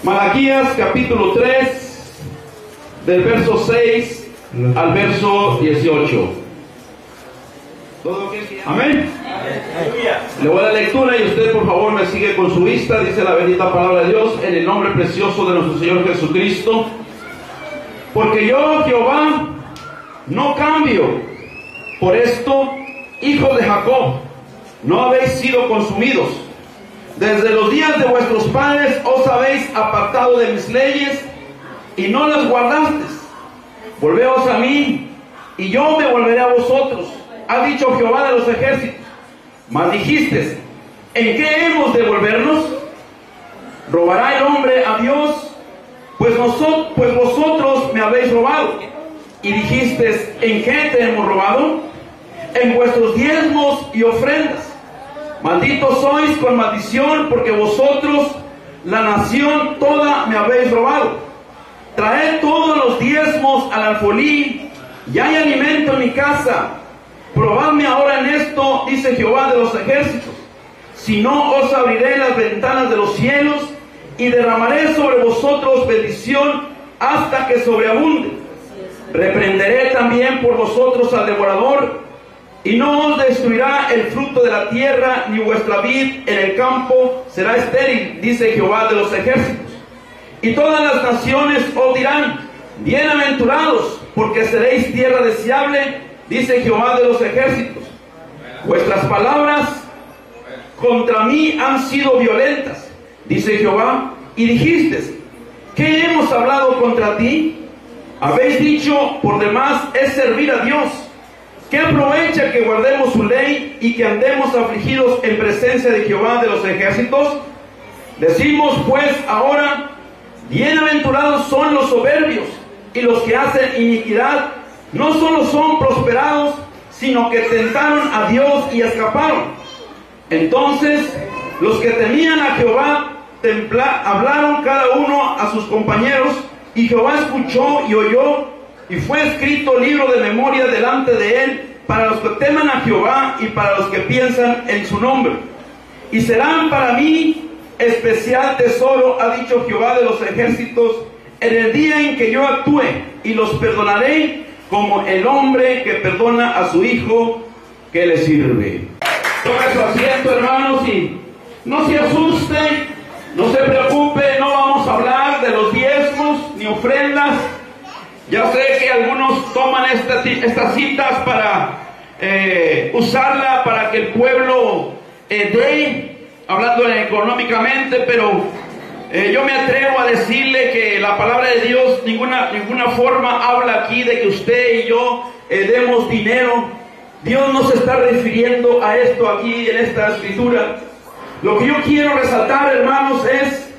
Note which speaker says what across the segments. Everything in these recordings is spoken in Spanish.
Speaker 1: Malaquías capítulo 3, del verso 6 al verso 18. Amén. Le voy a la lectura y usted por favor me sigue con su vista. Dice la bendita palabra de Dios en el nombre precioso de nuestro Señor Jesucristo. Porque yo, Jehová, no cambio. Por esto, hijos de Jacob, no habéis sido consumidos. Desde los días de vuestros padres os habéis apartado de mis leyes y no las guardasteis. Volveos a mí y yo me volveré a vosotros, ha dicho Jehová de los ejércitos. Mas dijisteis, ¿en qué hemos de volvernos? ¿Robará el hombre a Dios? Pues vosotros me habéis robado. Y dijisteis, ¿en qué te hemos robado? En vuestros diezmos y ofrendas. Malditos sois con maldición, porque vosotros, la nación toda, me habéis robado. Traed todos los diezmos al alfolí, y hay alimento en mi casa. Probadme ahora en esto, dice Jehová de los ejércitos. Si no, os abriré las ventanas de los cielos, y derramaré sobre vosotros bendición hasta que sobreabunde. Reprenderé también por vosotros al devorador, y no os destruirá el fruto de la tierra, ni vuestra vid en el campo será estéril, dice Jehová de los ejércitos. Y todas las naciones os dirán, bienaventurados, porque seréis tierra deseable, dice Jehová de los ejércitos. Vuestras palabras contra mí han sido violentas, dice Jehová, y dijisteis, ¿qué hemos hablado contra ti? Habéis dicho, por demás es servir a Dios. ¿Qué aprovecha que guardemos su ley y que andemos afligidos en presencia de Jehová de los ejércitos? Decimos pues ahora, bienaventurados son los soberbios y los que hacen iniquidad, no solo son prosperados, sino que tentaron a Dios y escaparon. Entonces los que temían a Jehová hablaron cada uno a sus compañeros, y Jehová escuchó y oyó, y fue escrito libro de memoria delante de él para los que teman a Jehová y para los que piensan en su nombre. Y serán para mí especial tesoro, ha dicho Jehová de los ejércitos, en el día en que yo actúe, y los perdonaré como el hombre que perdona a su hijo que le sirve. Tome su asiento, hermanos, y no se asuste, no se preocupe, no vamos a hablar de los diezmos ni ofrendas. Ya sé que algunos toman estas citas para usarla para que el pueblo dé, hablando económicamente, pero yo me atrevo a decirle que la palabra de Dios ninguna forma habla aquí de que usted y yo demos dinero. Dios no se está refiriendo a esto aquí en esta escritura. Lo que yo quiero resaltar, hermanos, es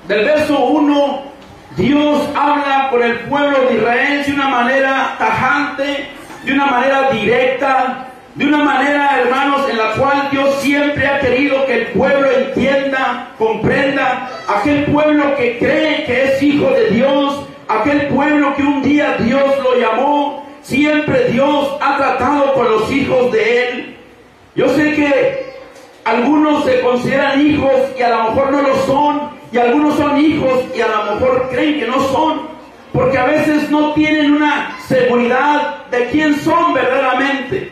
Speaker 1: del verso 1. Dios habla con el pueblo de Israel de una manera tajante, de una manera directa, de una manera, hermanos, en la cual Dios siempre ha querido que el pueblo entienda, comprenda, aquel pueblo que cree que es hijo de Dios, aquel pueblo que un día Dios lo llamó. Siempre Dios ha tratado con los hijos de Él. Yo sé que algunos se consideran hijos y a lo mejor no lo son, y algunos son hijos y a lo mejor creen que no son, porque a veces no tienen una seguridad de quién son verdaderamente.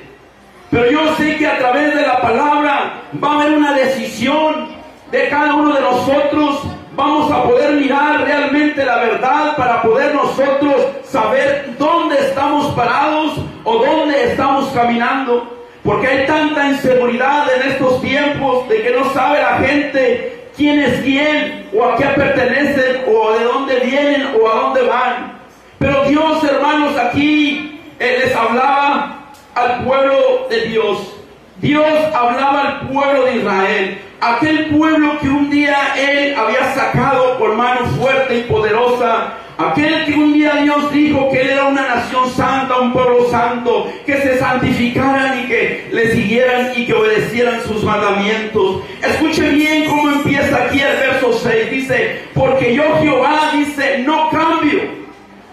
Speaker 1: Pero yo sé que a través de la palabra va a haber una decisión de cada uno de nosotros. Vamos a poder mirar realmente la verdad para poder nosotros saber dónde estamos parados o dónde estamos caminando. Porque hay tanta inseguridad en estos tiempos de que no sabe la gente quién es quién, o a qué pertenecen, o de dónde vienen, o a dónde van. Pero Dios, hermanos, aquí les hablaba al pueblo de Dios. Dios hablaba al pueblo de Israel, aquel pueblo que un día Él había sacado con mano fuerte y poderosa, aquel que un día Dios dijo que Él era una nación santa, un pueblo santo, que se santificaran y que le siguieran y que obedecieran sus mandamientos. Escuchen bien cómo empieza aquí el verso 6, dice, porque yo Jehová, dice, no cambio.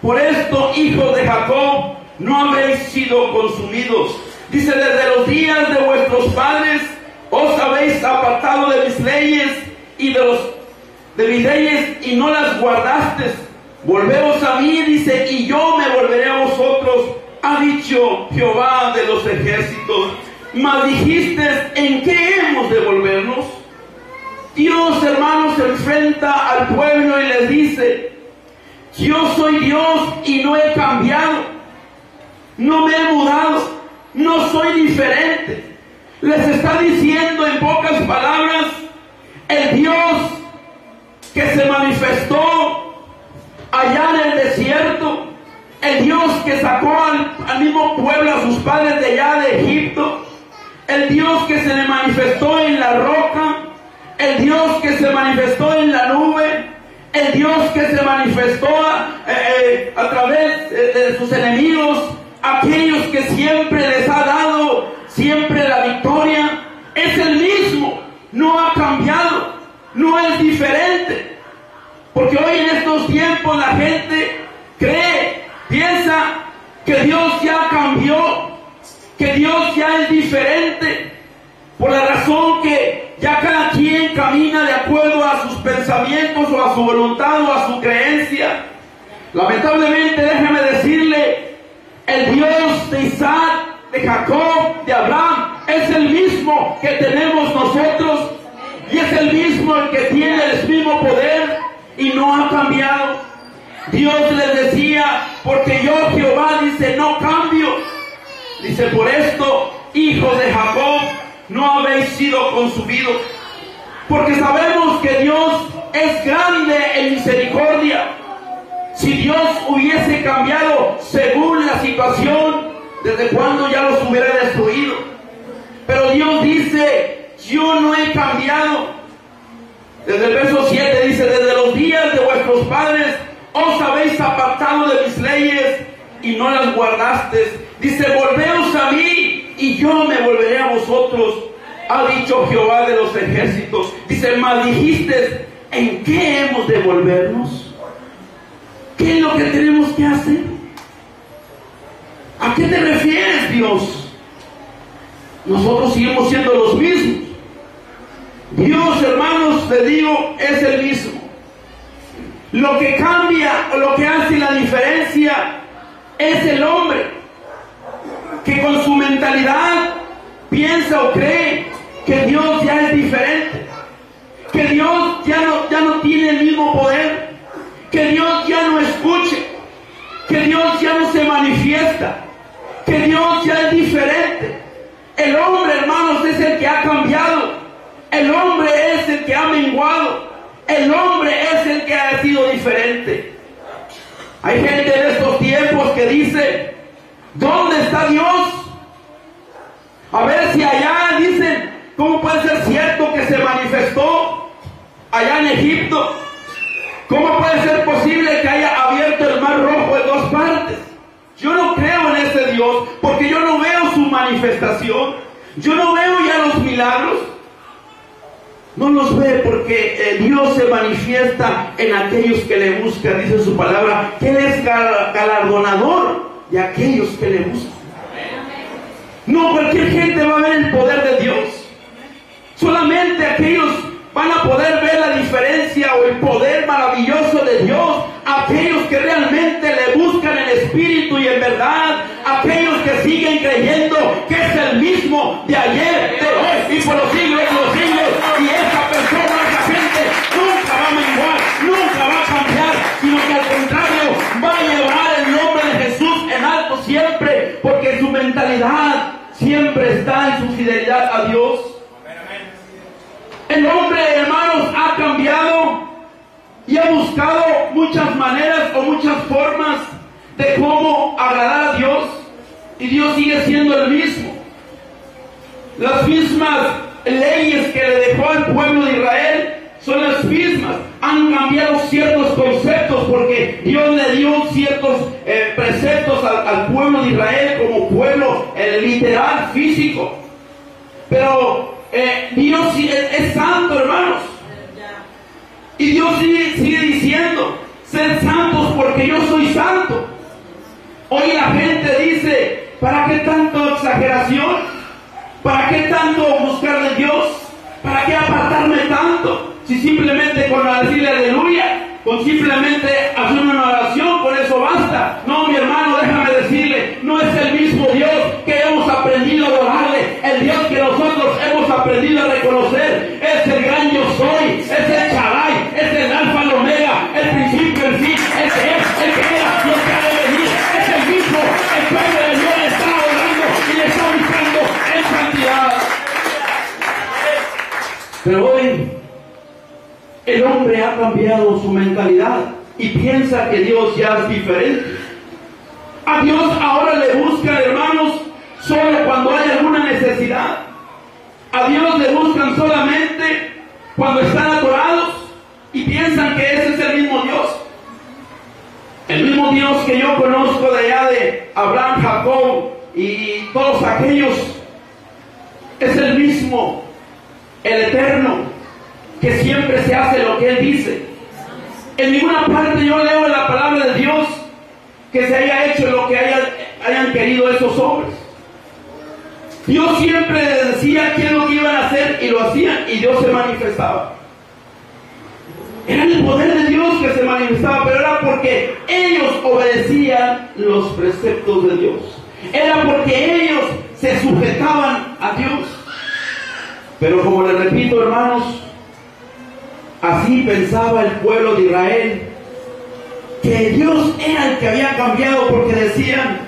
Speaker 1: Por esto, hijos de Jacob, no habéis sido consumidos. Dice, desde los días de vuestros padres os habéis apartado de mis leyes y de de mis leyes y no las guardaste. Volveos a mí, dice, y yo me volveré a vosotros, ha dicho Jehová de los ejércitos. Mas dijiste, ¿en qué hemos de volvernos? Dios, hermanos, se enfrenta al pueblo y les dice, yo soy Dios y no he cambiado, no me he mudado, no soy diferente. Les está diciendo en pocas palabras, el Dios que se manifestó allá en el desierto, el Dios que sacó al mismo pueblo, a sus padres de allá de Egipto, el Dios que se le manifestó en la roca, el Dios que se manifestó en la nube, el Dios que se manifestó a través de sus enemigos, aquellos que siempre les ha dado siempre la victoria, es el mismo, no ha cambiado, no es diferente. Porque hoy en estos tiempos la gente piensa que Dios ya cambió, que Dios ya es diferente, por la razón que ya cada quien camina de acuerdo a sus pensamientos o a su voluntad o a su creencia. Lamentablemente, déjeme decirle, el Dios de Isaac, de Jacob, de Abraham, es el mismo que tenemos nosotros y es el mismo el que tiene el mismo poder y no ha cambiado. Dios les decía, porque yo Jehová, dice, no cambio. Dice, por esto, hijos de Jacob, no habéis sido consumidos. Porque sabemos que Dios es grande en misericordia. Si Dios hubiese cambiado según la situación, desde cuándo ya los hubiera destruido. Pero Dios dice, yo no he cambiado. Desde el verso 7 dice, desde los días de vuestros padres os habéis apartado de mis leyes y no las guardasteis. Dice, volveos a mí y yo me volveré a vosotros, ha dicho Jehová de los ejércitos. Dice, mas dijiste, ¿en qué hemos de volvernos? ¿Qué es lo que tenemos que hacer? ¿A qué te refieres, Dios? Nosotros seguimos siendo los mismos. Dios, hermanos, les digo, es el mismo. Lo que cambia o lo que hace la diferencia es el hombre, que con su mentalidad piensa o cree que Dios ya es diferente, que Dios ya no tiene el mismo poder, que Dios ya no escuche, que Dios ya no se manifiesta, que Dios ya es diferente. El hombre, hermanos, es el que ha cambiado, el hombre es el que ha menguado, el hombre es el que ha sido diferente. Hay gente en estos tiempos que dice, ¿dónde está Dios? A ver si allá dicen, ¿cómo puede ser cierto que se manifestó allá en Egipto? ¿Cómo puede ser posible que haya abierto el mar rojo en dos partes? Yo no creo en ese Dios, porque yo no veo su manifestación. Yo no veo ya los milagros. No los ve porque Dios se manifiesta en aquellos que le buscan. Dice su palabra que Él es galardonador de aquellos que le buscan. No cualquier gente va a ver el poder de Dios. Solamente aquellos van a poder ver la diferencia o el poder maravilloso de Dios. Aquellos que realmente le buscan en espíritu y en verdad. Aquellos que siguen creyendo que es el mismo de ayer, de hoy y por los siglos de los siglos. Y esa persona, esa gente nunca va a menguar, nunca va a cambiar, sino que al contrario va a llevar el nombre de Jesús en alto siempre, porque su mentalidad siempre está en su fidelidad a Dios. El hombre, hermanos, ha cambiado y ha buscado muchas maneras o muchas formas de cómo agradar a Dios, y Dios sigue siendo el mismo. Las mismas leyes que le dejó al pueblo de Israel son las mismas. Han cambiado ciertos conceptos porque Dios le dio ciertos preceptos al pueblo de Israel como pueblo literal, físico. Pero Dios es santo, hermanos. Y Dios sigue diciendo, sed santos porque yo soy santo. Hoy la gente dice, ¿para qué tanto exageración? ¿Para qué tanto buscar de Dios? ¿Para qué apartarme tanto? Si simplemente con decirle aleluya, con simplemente hacer una oración, con eso basta. No, mi hermano, déjame decirle, no es el mismo Dios que hemos aprendido a adorarle, el Dios que nosotros hemos aprendido a reconocer. Es el gran yo soy, es el Shaddai, es el alfa, el omega, el principio, el fin, el que es, el que era, lo que ha de venir. Es el mismo, el pueblo de Dios le está adorando y le está buscando en santidad. Pero hoy el hombre ha cambiado su mentalidad y piensa que Dios ya es diferente. A Dios ahora le buscan, hermanos, solo cuando hay alguna necesidad. A Dios le buscan solamente cuando están atorados y piensan que ese es el mismo Dios. El mismo Dios que yo conozco de allá de Abraham, Jacob y todos aquellos, es el mismo, el eterno, que siempre se hace lo que Él dice. En ninguna parte yo leo en la palabra de Dios que se haya hecho lo que hayan querido esos hombres. Dios siempre les decía qué es lo que iban a hacer y lo hacían, y Dios se manifestaba. Era el poder de Dios que se manifestaba, pero era porque ellos obedecían los preceptos de Dios. Era porque ellos se sujetaban a Dios. Pero como les repito, hermanos, así pensaba el pueblo de Israel, que Dios era el que había cambiado, porque decían,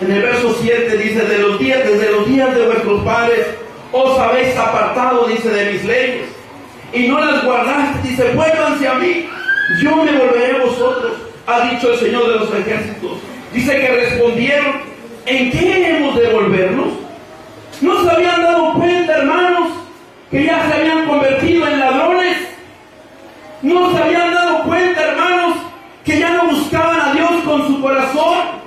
Speaker 1: en el verso 7 dice, desde los días de vuestros padres os habéis apartado, dice, de mis leyes, y no las guardaste, dice, vuélvanse a mí, yo me volveré a vosotros, ha dicho el Señor de los ejércitos. Dice que respondieron, ¿en qué hemos de volvernos? ¿No se habían dado cuenta, hermanos, que ya se habían convertido en ladrones? ¿No se habían dado cuenta, hermanos, que ya no buscaban a Dios con su corazón?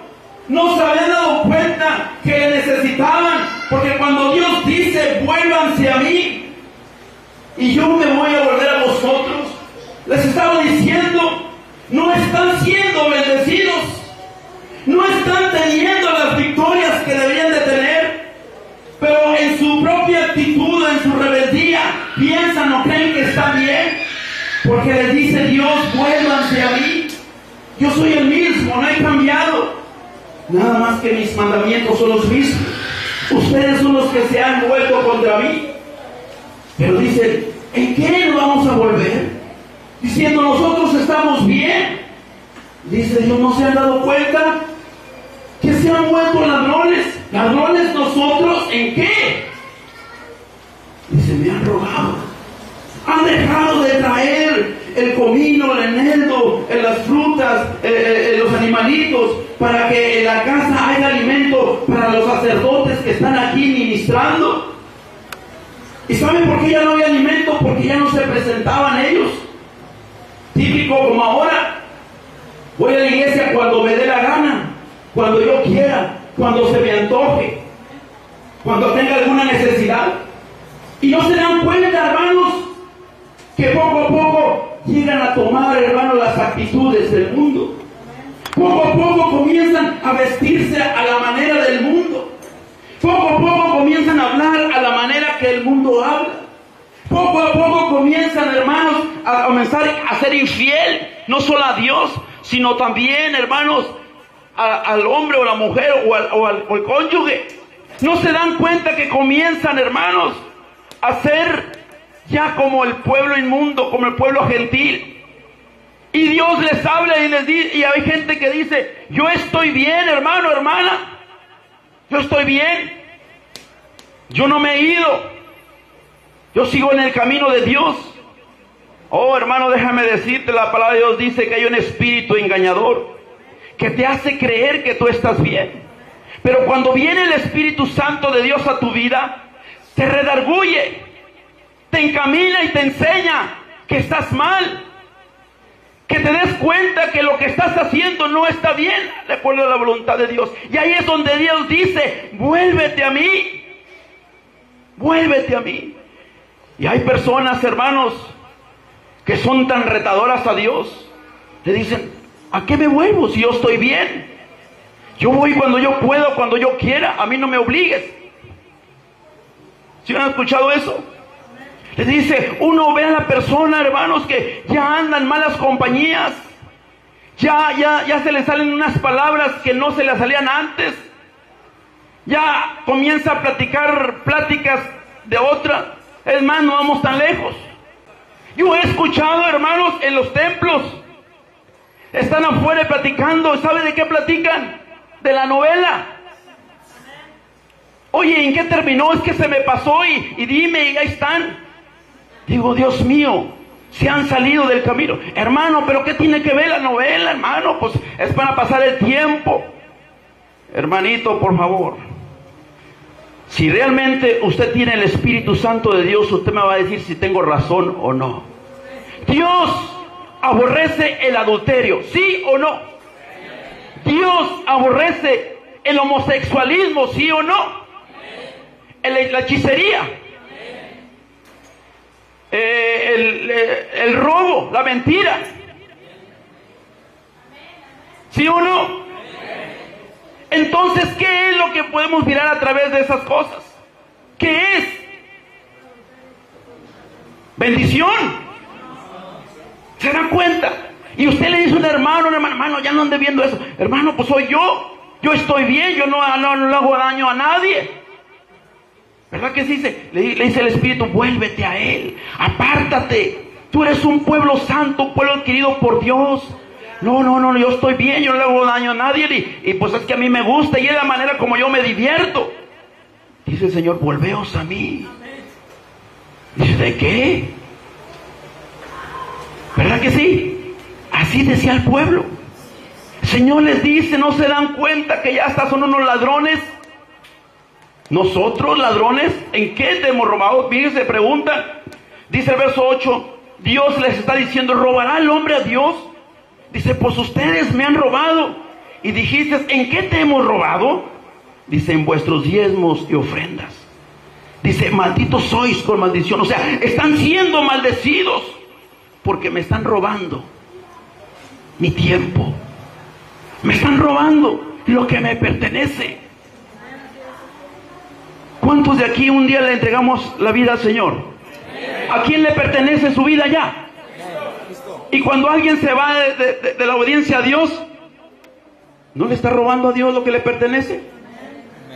Speaker 1: ¿No se habían dado cuenta que le necesitaban? Porque cuando Dios dice, vuélvanse a mí, y yo me voy a volver a vosotros, les estaba diciendo, no están siendo bendecidos, no están teniendo las victorias que deberían de tener, pero en su propia actitud, en su rebeldía, piensan o creen que está bien, porque les dice Dios, vuélvanse a mí, yo soy el mismo, no he cambiado, nada más que mis mandamientos son los mismos, ustedes son los que se han vuelto contra mí. Pero dicen, ¿en qué nos vamos a volver? Diciendo, nosotros estamos bien. Dice Dios, ¿no se han dado cuenta que se han vuelto ladrones? ¿Ladrones nosotros en qué? Dice, me han robado. Han dejado de traer el comino, el eneldo, las frutas, los animalitos, para que en la casa haya alimento para los sacerdotes que están aquí ministrando. ¿Y saben por qué ya no había alimento? Porque ya no se presentaban ellos. Típico como ahora. Voy a la iglesia cuando me dé la gana, cuando yo quiera, cuando se me antoje, cuando tenga alguna necesidad. Y no se dan cuenta, hermanos, que poco a poco llegan a tomar, hermanos, las actitudes del mundo. Poco a poco comienzan a vestirse a la manera del mundo. Poco a poco comienzan a hablar a la manera que el mundo habla. Poco a poco comienzan, hermanos, a comenzar a ser infiel, no solo a Dios, sino también, hermanos, al hombre o la mujer o al cónyuge. No se dan cuenta que comienzan, hermanos, a ser ya como el pueblo inmundo, como el pueblo gentil. Y Dios les habla y les dice, y hay gente que dice, yo estoy bien, hermano, hermana. Yo estoy bien, yo no me he ido, yo sigo en el camino de Dios. Oh, hermano, déjame decirte, la palabra de Dios dice que hay un espíritu engañador que te hace creer que tú estás bien. Pero cuando viene el Espíritu Santo de Dios a tu vida, te redarguye, te encamina y te enseña que estás mal, que te des cuenta que lo que estás haciendo no está bien de acuerdo a la voluntad de Dios. Y ahí es donde Dios dice, vuélvete a mí, vuélvete a mí. Y hay personas, hermanos, que son tan retadoras a Dios, le dicen, ¿a qué me vuelvo si yo estoy bien? Yo voy cuando yo puedo, cuando yo quiera, a mí no me obligues. ¿Sí han escuchado eso? Le dice, uno ve a la persona, hermanos, que ya anda en malas compañías. Ya se le salen unas palabras que no se le salían antes. Ya comienza a platicar pláticas de otra. Es más, no vamos tan lejos. Yo he escuchado, hermanos, en los templos. Están afuera platicando. ¿Sabe de qué platican? De la novela. Oye, ¿en qué terminó? Es que se me pasó y dime, y ahí están. Digo, Dios mío, se han salido del camino. Hermano, ¿pero qué tiene que ver la novela, hermano? Pues es para pasar el tiempo. Hermanito, por favor. Si realmente usted tiene el Espíritu Santo de Dios, usted me va a decir si tengo razón o no. Dios aborrece el adulterio, ¿sí o no? Dios aborrece el homosexualismo, ¿sí o no? La hechicería, el robo, la mentira, ¿sí o no? Entonces, ¿qué es lo que podemos mirar a través de esas cosas? ¿Qué es? Bendición. ¿Se dan cuenta? Y usted le dice a un hermano, hermano, ya no ande viendo eso. Hermano, pues soy yo. Yo estoy bien, yo no le hago daño a nadie. ¿Verdad que sí? Le dice el Espíritu, vuélvete a Él, apártate. Tú eres un pueblo santo, un pueblo adquirido por Dios. No, yo estoy bien, yo no le hago daño a nadie. Y pues es que a mí me gusta y es la manera como yo me divierto. Dice el Señor, volveos a mí. Dice, ¿de qué? ¿Verdad que sí? Así decía el pueblo. El Señor les dice, ¿no se dan cuenta que ya hasta son unos ladrones? ¿Nosotros ladrones? ¿En qué te hemos robado? Fíjense, pregunta. Dice el verso 8, Dios les está diciendo, ¿robará el hombre a Dios? Dice, pues ustedes me han robado. Y dijiste, ¿en qué te hemos robado? Dice, en vuestros diezmos y ofrendas. Dice, malditos sois con maldición. O sea, están siendo maldecidos porque me están robando mi tiempo. Me están robando lo que me pertenece. ¿Cuántos de aquí un día le entregamos la vida al Señor? ¿A quién le pertenece su vida ya? Y cuando alguien se va de la obediencia a Dios, ¿no le está robando a Dios lo que le pertenece?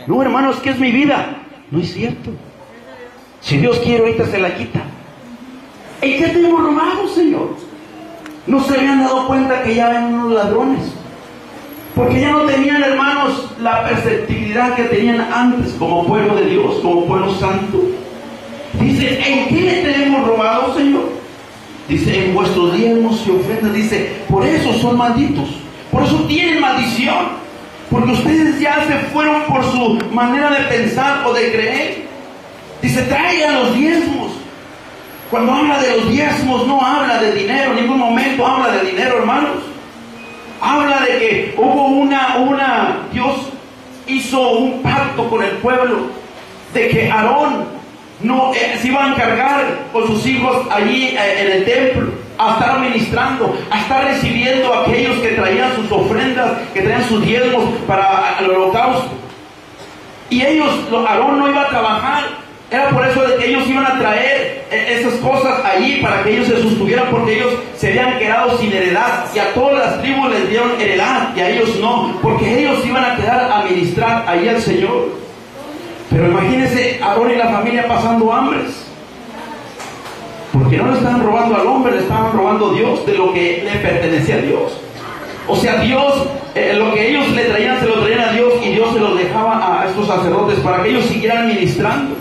Speaker 1: No, hermanos, que es mi vida. No es cierto. Si Dios quiere, ahorita se la quita. ¿En qué te hemos robado, Señor? No se habían dado cuenta que ya eran unos ladrones. Porque ya no tenían, hermanos, la perceptibilidad que tenían antes como pueblo de Dios, como pueblo santo. Dice, ¿en qué te hemos robado, Señor? Dice, en vuestros diezmos y ofrendas. Dice, por eso son malditos. Por eso tienen maldición. Porque ustedes ya se fueron por su manera de pensar o de creer. Dice, traigan los diezmos. Cuando habla de los diezmos, no habla de dinero. En ningún momento habla de dinero, hermanos. Habla de que hubo Dios hizo un pacto con el pueblo. De que Aarón no se iba a encargar con sus hijos allí en el templo a estar ministrando, a estar recibiendo a aquellos que traían sus ofrendas, que traían sus diezmos para el holocausto. Y Aarón no iba a trabajar. Era por eso de que ellos iban a traer esas cosas allí para que ellos se sostuvieran, porque ellos se habían quedado sin heredad y a todas las tribus les dieron heredad y a ellos no, porque ellos iban a quedar a ministrar allí al Señor. Pero imagínense Aarón y la familia pasando hambres, porque no le estaban robando al hombre, le estaban robando a Dios de lo que le pertenecía a Dios. O sea, Dios, lo que ellos le traían, se lo traían a Dios, y Dios se lo dejaba a estos sacerdotes para que ellos siguieran ministrando.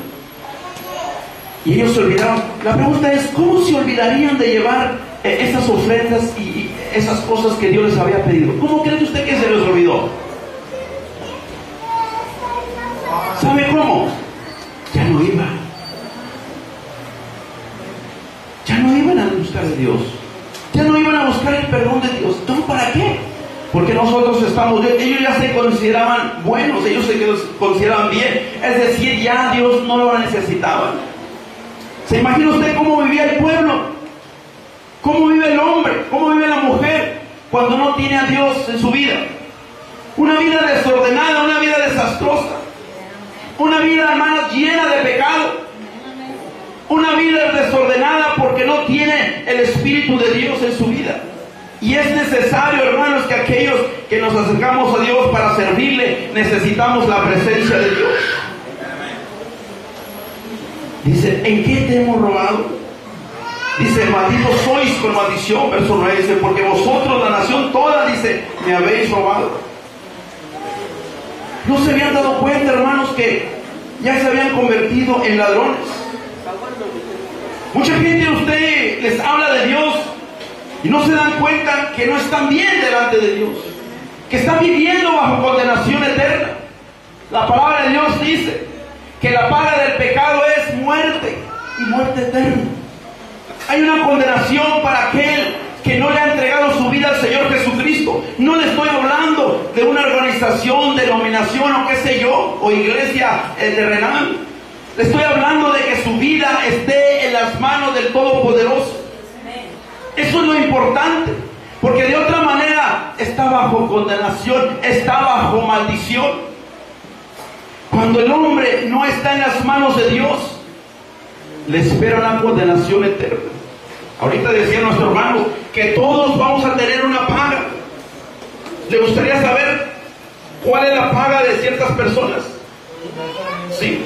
Speaker 1: Y ellos se olvidaron. La pregunta es, ¿cómo se olvidarían de llevar esas ofrendas y esas cosas que Dios les había pedido? ¿Cómo cree usted que se les olvidó? ¿Sabe cómo? Ya no iban. Ya no iban a buscar a Dios. Ya no iban a buscar el perdón de Dios. ¿Entonces para qué? Porque nosotros estamos bien. Ellos ya se consideraban buenos, ellos se consideraban bien. Es decir, ya Dios no lo necesitaban. ¿Se imagina usted cómo vivía el pueblo? ¿Cómo vive el hombre? ¿Cómo vive la mujer cuando no tiene a Dios en su vida? Una vida desordenada, una vida desastrosa. Una vida, hermanos, llena de pecado. Una vida desordenada porque no tiene el Espíritu de Dios en su vida. Y es necesario, hermanos, que aquellos que nos acercamos a Dios para servirle, necesitamos la presencia de Dios. Dice, ¿en qué te hemos robado? Dice, malditos sois con maldición, verso 9, dice, porque vosotros, la nación toda, dice, me habéis robado. ¿No se habían dado cuenta, hermanos, que ya se habían convertido en ladrones? Mucha gente de ustedes les habla de Dios y no se dan cuenta que no están bien delante de Dios, que están viviendo bajo condenación eterna. La palabra de Dios dice que la paga del pecado es muerte, y muerte eterna. Hay una condenación para aquel que no le ha entregado su vida al Señor Jesucristo. No le estoy hablando de una organización, denominación o qué sé yo, o iglesia terrenal. Le estoy hablando de que su vida esté en las manos del Todopoderoso. Eso es lo importante, porque de otra manera está bajo condenación, está bajo maldición. Cuando el hombre no está en las manos de Dios, le espera una condenación eterna. Ahorita decía nuestro hermano que todos vamos a tener una paga. ¿Le gustaría saber cuál es la paga de ciertas personas? Sí.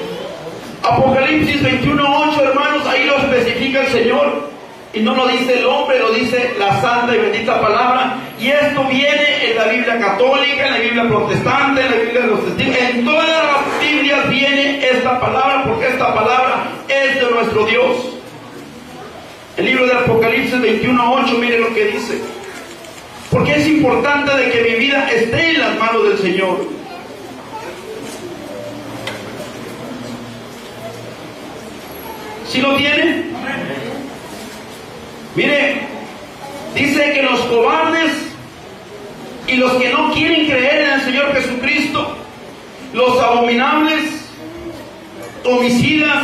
Speaker 1: Apocalipsis 21:8, hermanos, ahí lo especifica el Señor. Y no lo dice el hombre, lo dice la santa y bendita palabra. Y esto viene en la Biblia católica, en la Biblia protestante, en la Biblia de los testigos. En todas las Biblias viene esta palabra, porque esta palabra es de nuestro Dios. El libro de Apocalipsis 21:8, miren lo que dice. Porque es importante de que mi vida esté en las manos del Señor. ¿Sí lo tiene? Mire, dice que los cobardes y los que no quieren creer en el Señor Jesucristo, los abominables, homicidas,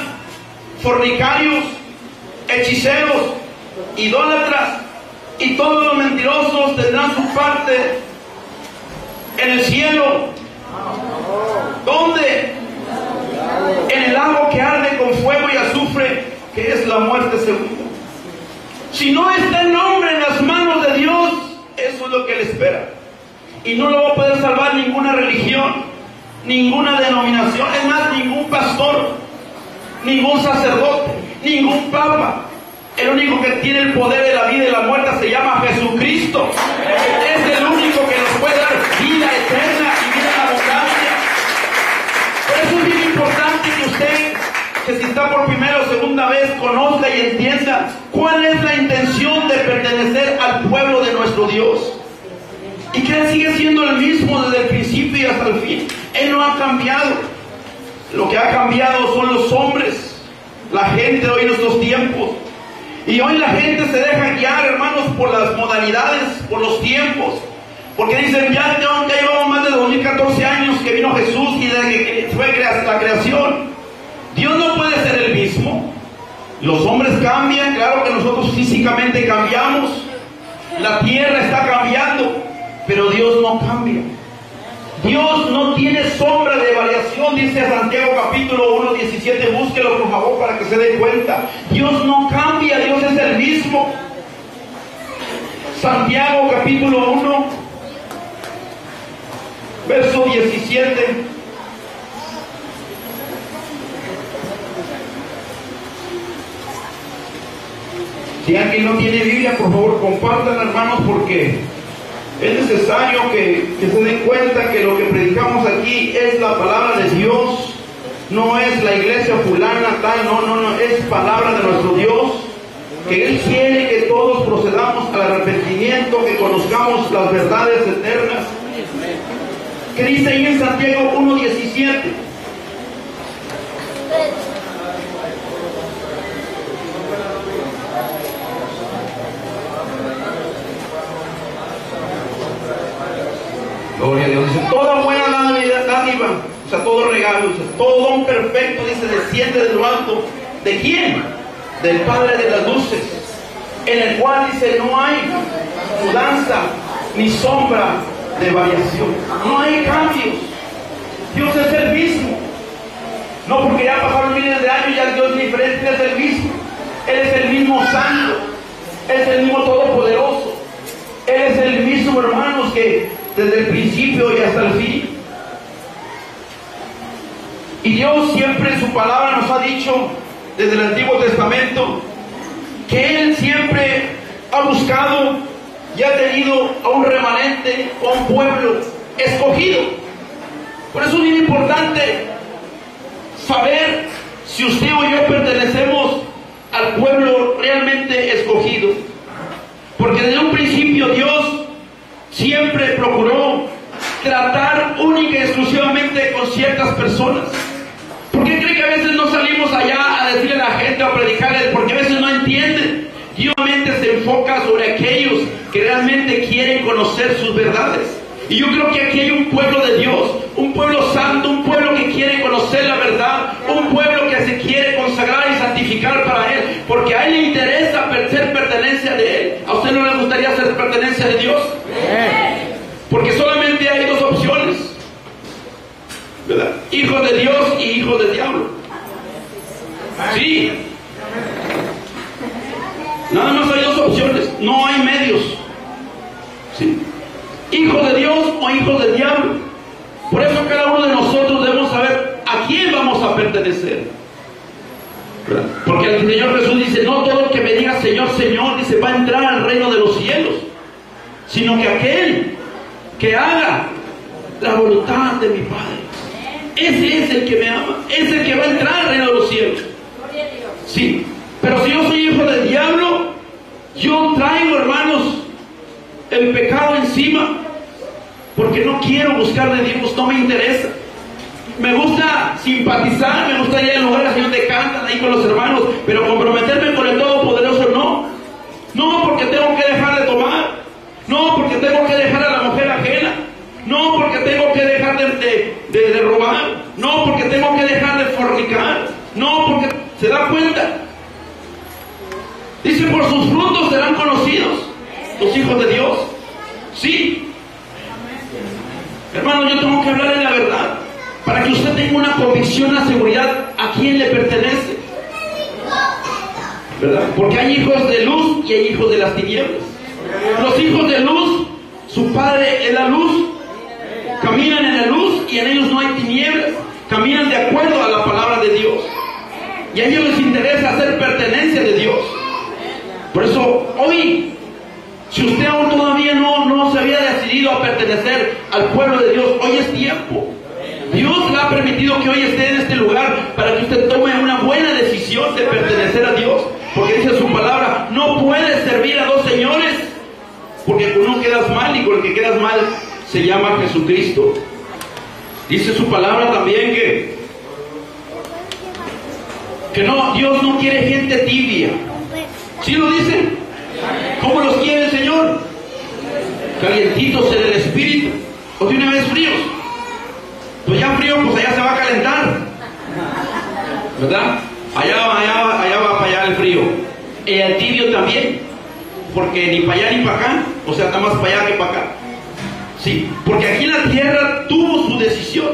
Speaker 1: fornicarios, hechiceros, idólatras y todos los mentirosos tendrán su parte en el cielo. ¿Dónde? En el lago que arde con fuego y azufre, que es la muerte segunda. Si no está el hombre en las manos de Dios, eso es lo que le espera. Y no lo va a poder salvar ninguna religión, ninguna denominación, es más, ningún pastor, ningún sacerdote, ningún papa. El único que tiene el poder de la vida y la muerte se llama Jesucristo. Es el único que nos puede dar vida eterna y vida en abundancia. Por eso es bien importante que usted, que si está por primera o segunda vez, conozca y entienda cuál es la intención de pertenecer al pueblo de nuestro Dios. Y que Él sigue siendo el mismo desde el principio y hasta el fin. Él no ha cambiado. Lo que ha cambiado son los hombres, la gente hoy en estos tiempos. Y hoy la gente se deja guiar, hermanos, por las modalidades, por los tiempos. Porque dicen, ya llevamos más de 2014 años que vino Jesús y desde que fue la creación. Dios no puede ser el mismo. Los hombres cambian, claro que nosotros físicamente cambiamos. La tierra está cambiando, pero Dios no cambia. Dios no tiene sombra de variación, dice Santiago capítulo 1:17, búsquelo por favor para que se dé cuenta. Dios no cambia, Dios es el mismo. Santiago capítulo 1, verso 17. Si alguien no tiene Biblia, por favor compartan, hermanos, porque es necesario que se den cuenta que lo que predicamos aquí es la palabra de Dios, no es la iglesia fulana, tal, no, es palabra de nuestro Dios, que Él quiere que todos procedamos al arrepentimiento, que conozcamos las verdades eternas. ¿Qué dice ahí en Santiago 1:17? Gloria a Dios. Dice, toda buena dádiva, o sea, todo regalo, o sea, todo don perfecto, dice, desciende de lo alto. ¿De quién? Del Padre de las luces, en el cual, dice, no hay mudanza ni sombra de variación. No hay cambios. Dios es el mismo. No porque ya pasaron miles de años, ya Dios es diferente, Él es el mismo. Él es el mismo santo. Él es el mismo todopoderoso. Él es el mismo, hermanos, que desde el principio y hasta el fin. Y Dios siempre en su palabra nos ha dicho, desde el Antiguo Testamento, que Él siempre ha buscado y ha tenido a un remanente, a un pueblo escogido. Por eso es bien importante saber si usted o yo pertenecemos al pueblo realmente escogido. Porque desde un principio Dios siempre procuró tratar única y exclusivamente con ciertas personas. ¿Por qué cree que a veces no salimos allá a decirle a la gente o a predicarles? Porque a veces no entienden. Dios realmente se enfoca sobre aquellos que realmente quieren conocer sus verdades. Y yo creo que aquí hay un pueblo de Dios, un pueblo santo, un pueblo que quiere conocer la verdad, un pueblo que se quiere consagrar y santificar para Él, porque a Él le interesa ser pertenencia de Él. ¿A usted no le gustaría ser pertenencia de Dios? Porque solamente hay dos opciones, ¿verdad? Hijos de Dios y hijos del diablo. Sí. Nada más hay dos opciones, no hay medios. Sí. Hijos de Dios o hijos del diablo. Por eso cada uno de nosotros debemos saber a quién vamos a pertenecer. ¿Verdad? Porque el Señor Jesús dice, no todo el que me diga Señor, Señor, dice, va a entrar al reino de los cielos, sino que aquel que haga la voluntad de mi Padre. Ese es el que me ama, es el que va a entrar al reino de los cielos. Sí, pero si yo soy hijo del diablo, yo traigo, hermanos, el pecado encima, porque no quiero buscar de Dios, no me interesa. Me gusta simpatizar, me gusta ir al lugar donde cantan ahí con los hermanos, pero comprometerme con el Todopoderoso no. No porque tengo que dejar de tomar, no porque tengo que dejar a la mujer ajena, no porque tengo que dejar de robar, no porque tengo que dejar de fornicar, no porque se da cuenta. Dice, por sus frutos serán conocidos los hijos de Dios. Sí. Hermano, yo tengo que hablar en la verdad para que usted tenga una convicción, una seguridad a quién le pertenece, ¿verdad? Porque hay hijos de luz y hay hijos de las tinieblas. Los hijos de luz, su padre es la luz, caminan en la luz y en ellos no hay tinieblas, caminan de acuerdo a la palabra de Dios, y a ellos les interesa hacer pertenencia de Dios. Por eso hoy, si usted aún todavía no se había decidido a pertenecer al pueblo de Dios, hoy es tiempo. Dios le ha permitido que hoy esté en este lugar para que usted tome una buena decisión de pertenecer a Dios. Porque dice su palabra, no puedes servir a dos señores, porque con uno quedas mal y con el que quedas mal se llama Jesucristo. Dice su palabra también que no, Dios no quiere gente tibia. ¿Sí lo dice? ¿Cómo los quiere el Señor? Calientitos en el espíritu, o de una vez fríos. Pues ya frío, pues allá se va a calentar, ¿verdad? Allá va para allá el frío. El tibio también, porque ni para allá ni para acá, o sea, está más para allá que para acá. Sí, porque aquí en la tierra tuvo su decisión.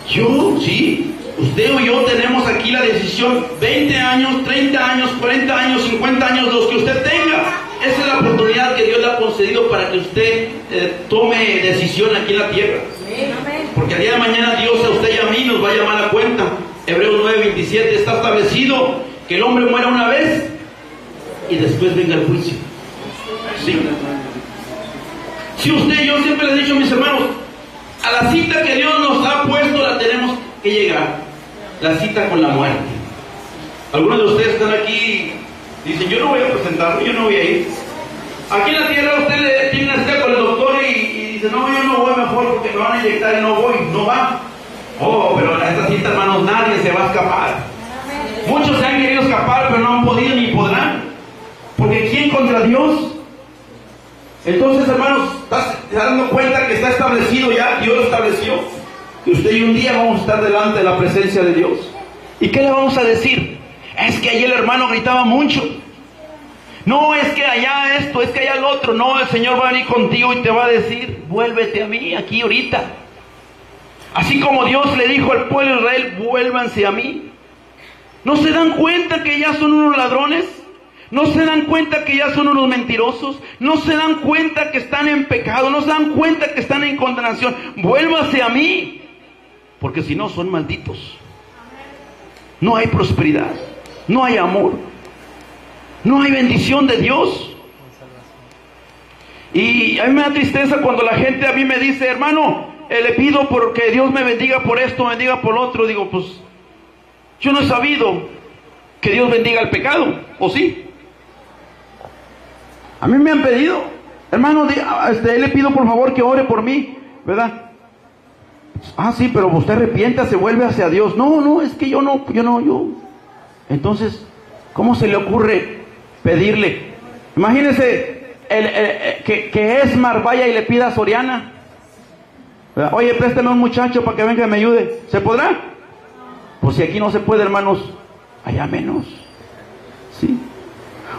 Speaker 1: Yo, sí, usted o yo tenemos aquí la decisión, 20 años, 30 años, 40 años, 50 años, los que usted tenga. Esa es la oportunidad que Dios le ha concedido para que usted tome decisión aquí en la tierra. Porque el día de mañana Dios a usted y a mí nos va a llamar a cuenta. Hebreos 9:27 está establecido que el hombre muera una vez y después venga el juicio. Sí. Si usted, yo siempre les he dicho a mis hermanos, a la cita que Dios nos ha puesto la tenemos que llegar. La cita con la muerte. Algunos de ustedes están aquí y dicen, yo no voy a presentarme, yo no voy a ir. Aquí en la tierra usted tiene una cita con el doctor y dice, no, yo no voy mejor porque me van a inyectar y no voy, no va. Oh, pero a esta cita, hermanos, nadie se va a escapar. Muchos se han querido escapar, pero no han podido ni podrán. Porque ¿quién contra Dios? Entonces, hermanos, ¿estás dando cuenta que está establecido ya? Dios lo estableció. Que usted y un día vamos a estar delante de la presencia de Dios. ¿Y qué le vamos a decir? Es que allí el hermano gritaba mucho. No, es que allá esto, es que allá el otro. No, el Señor va a venir contigo y te va a decir, vuélvete a mí aquí ahorita. Así como Dios le dijo al pueblo de Israel, vuélvanse a mí. ¿No se dan cuenta que ya son unos ladrones? ¿No se dan cuenta que ya son unos mentirosos? ¿No se dan cuenta que están en pecado? ¿No se dan cuenta que están en condenación? Vuélvanse a mí, porque si no son malditos. No hay prosperidad, no hay amor, no hay bendición de Dios. Y a mí me da tristeza cuando la gente a mí me dice, hermano, le pido porque Dios me bendiga por esto, me bendiga por lo otro. Digo, pues yo no he sabido que Dios bendiga el pecado, ¿o sí? A mí me han pedido, hermano, le pido por favor que ore por mí, ¿verdad? Ah, sí, pero usted arrepienta, se vuelve hacia Dios. No, es que yo no. Entonces, ¿cómo se le ocurre pedirle? Imagínese que Esmar vaya y le pida a Soriana, ¿verdad? Oye, préstame a un muchacho para que venga y me ayude. ¿Se podrá? Pues si aquí no se puede, hermanos, allá menos. ¿Sí?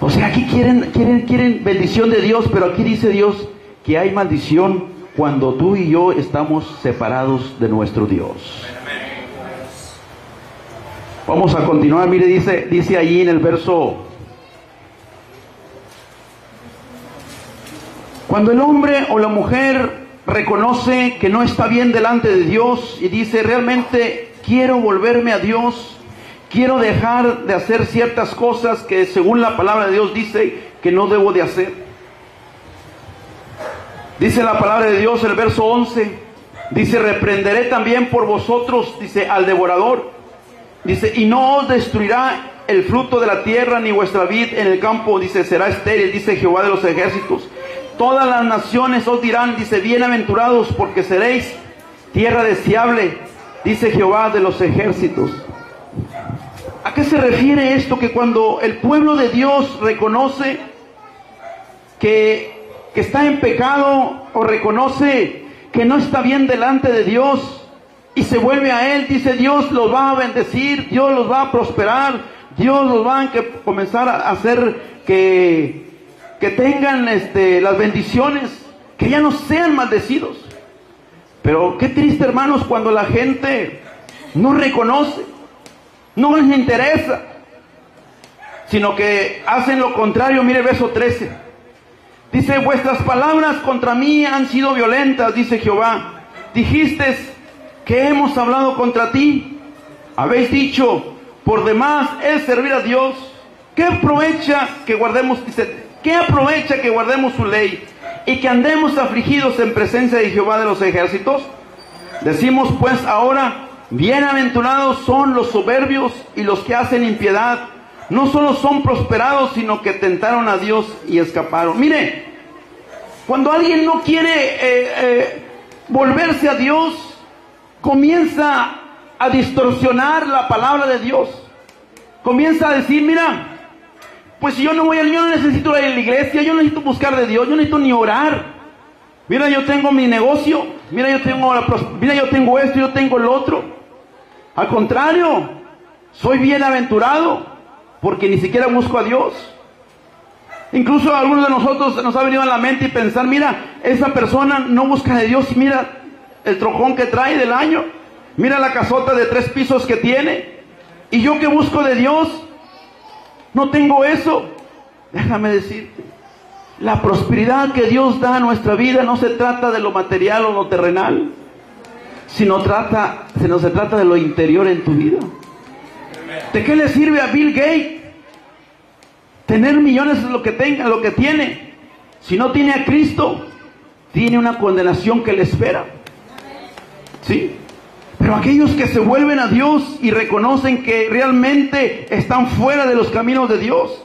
Speaker 1: O sea, aquí quieren bendición de Dios, pero aquí dice Dios que hay maldición cuando tú y yo estamos separados de nuestro Dios. Vamos a continuar. Mire, dice allí en el verso: cuando el hombre o la mujer reconoce que no está bien delante de Dios y dice, realmente quiero volverme a Dios, quiero dejar de hacer ciertas cosas que según la palabra de Dios dice que no debo de hacer. Dice la palabra de Dios, el verso 11, dice, reprenderé también por vosotros, dice, al devorador. Dice, y no os destruirá el fruto de la tierra, ni vuestra vid en el campo, dice, será estéril, dice Jehová de los ejércitos. Todas las naciones os dirán, dice, bienaventurados, porque seréis tierra deseable, dice Jehová de los ejércitos. ¿A qué se refiere esto? Que cuando el pueblo de Dios reconoce que está en pecado, o reconoce que no está bien delante de Dios y se vuelve a Él, dice, Dios los va a bendecir, Dios los va a prosperar, Dios los va a comenzar a hacer que tengan las bendiciones, que ya no sean maldecidos. Pero qué triste, hermanos, cuando la gente no reconoce, no les interesa, sino que hacen lo contrario. Mire verso 13. Dice, vuestras palabras contra mí han sido violentas, dice Jehová. Dijisteis que hemos hablado contra ti. Habéis dicho, por demás es servir a Dios. ¿Qué aprovecha que guardemos, dice, qué aprovecha que guardemos su ley y que andemos afligidos en presencia de Jehová de los ejércitos? Decimos pues ahora, bienaventurados son los soberbios y los que hacen impiedad. No solo son prosperados, sino que tentaron a Dios y escaparon. Mire, cuando alguien no quiere volverse a Dios, comienza a distorsionar la palabra de Dios. Comienza a decir, mira, pues yo no necesito ir a la iglesia, yo no necesito buscar de Dios, yo no necesito ni orar. Mira, yo tengo mi negocio, mira, yo tengo esto, yo tengo lo otro. Al contrario, soy bienaventurado, porque ni siquiera busco a Dios. Incluso a algunos de nosotros nos ha venido a la mente y pensar, mira, esa persona no busca de Dios, mira el trojón que trae del año, mira la casota de 3 pisos que tiene, y yo que busco de Dios, no tengo eso. Déjame decirte, la prosperidad que Dios da a nuestra vida no se trata de lo material o lo terrenal, sino se trata de lo interior en tu vida. ¿De qué le sirve a Bill Gates tener millones de lo que tiene? Si no tiene a Cristo, tiene una condenación que le espera. ¿Sí? Pero aquellos que se vuelven a Dios y reconocen que realmente están fuera de los caminos de Dios,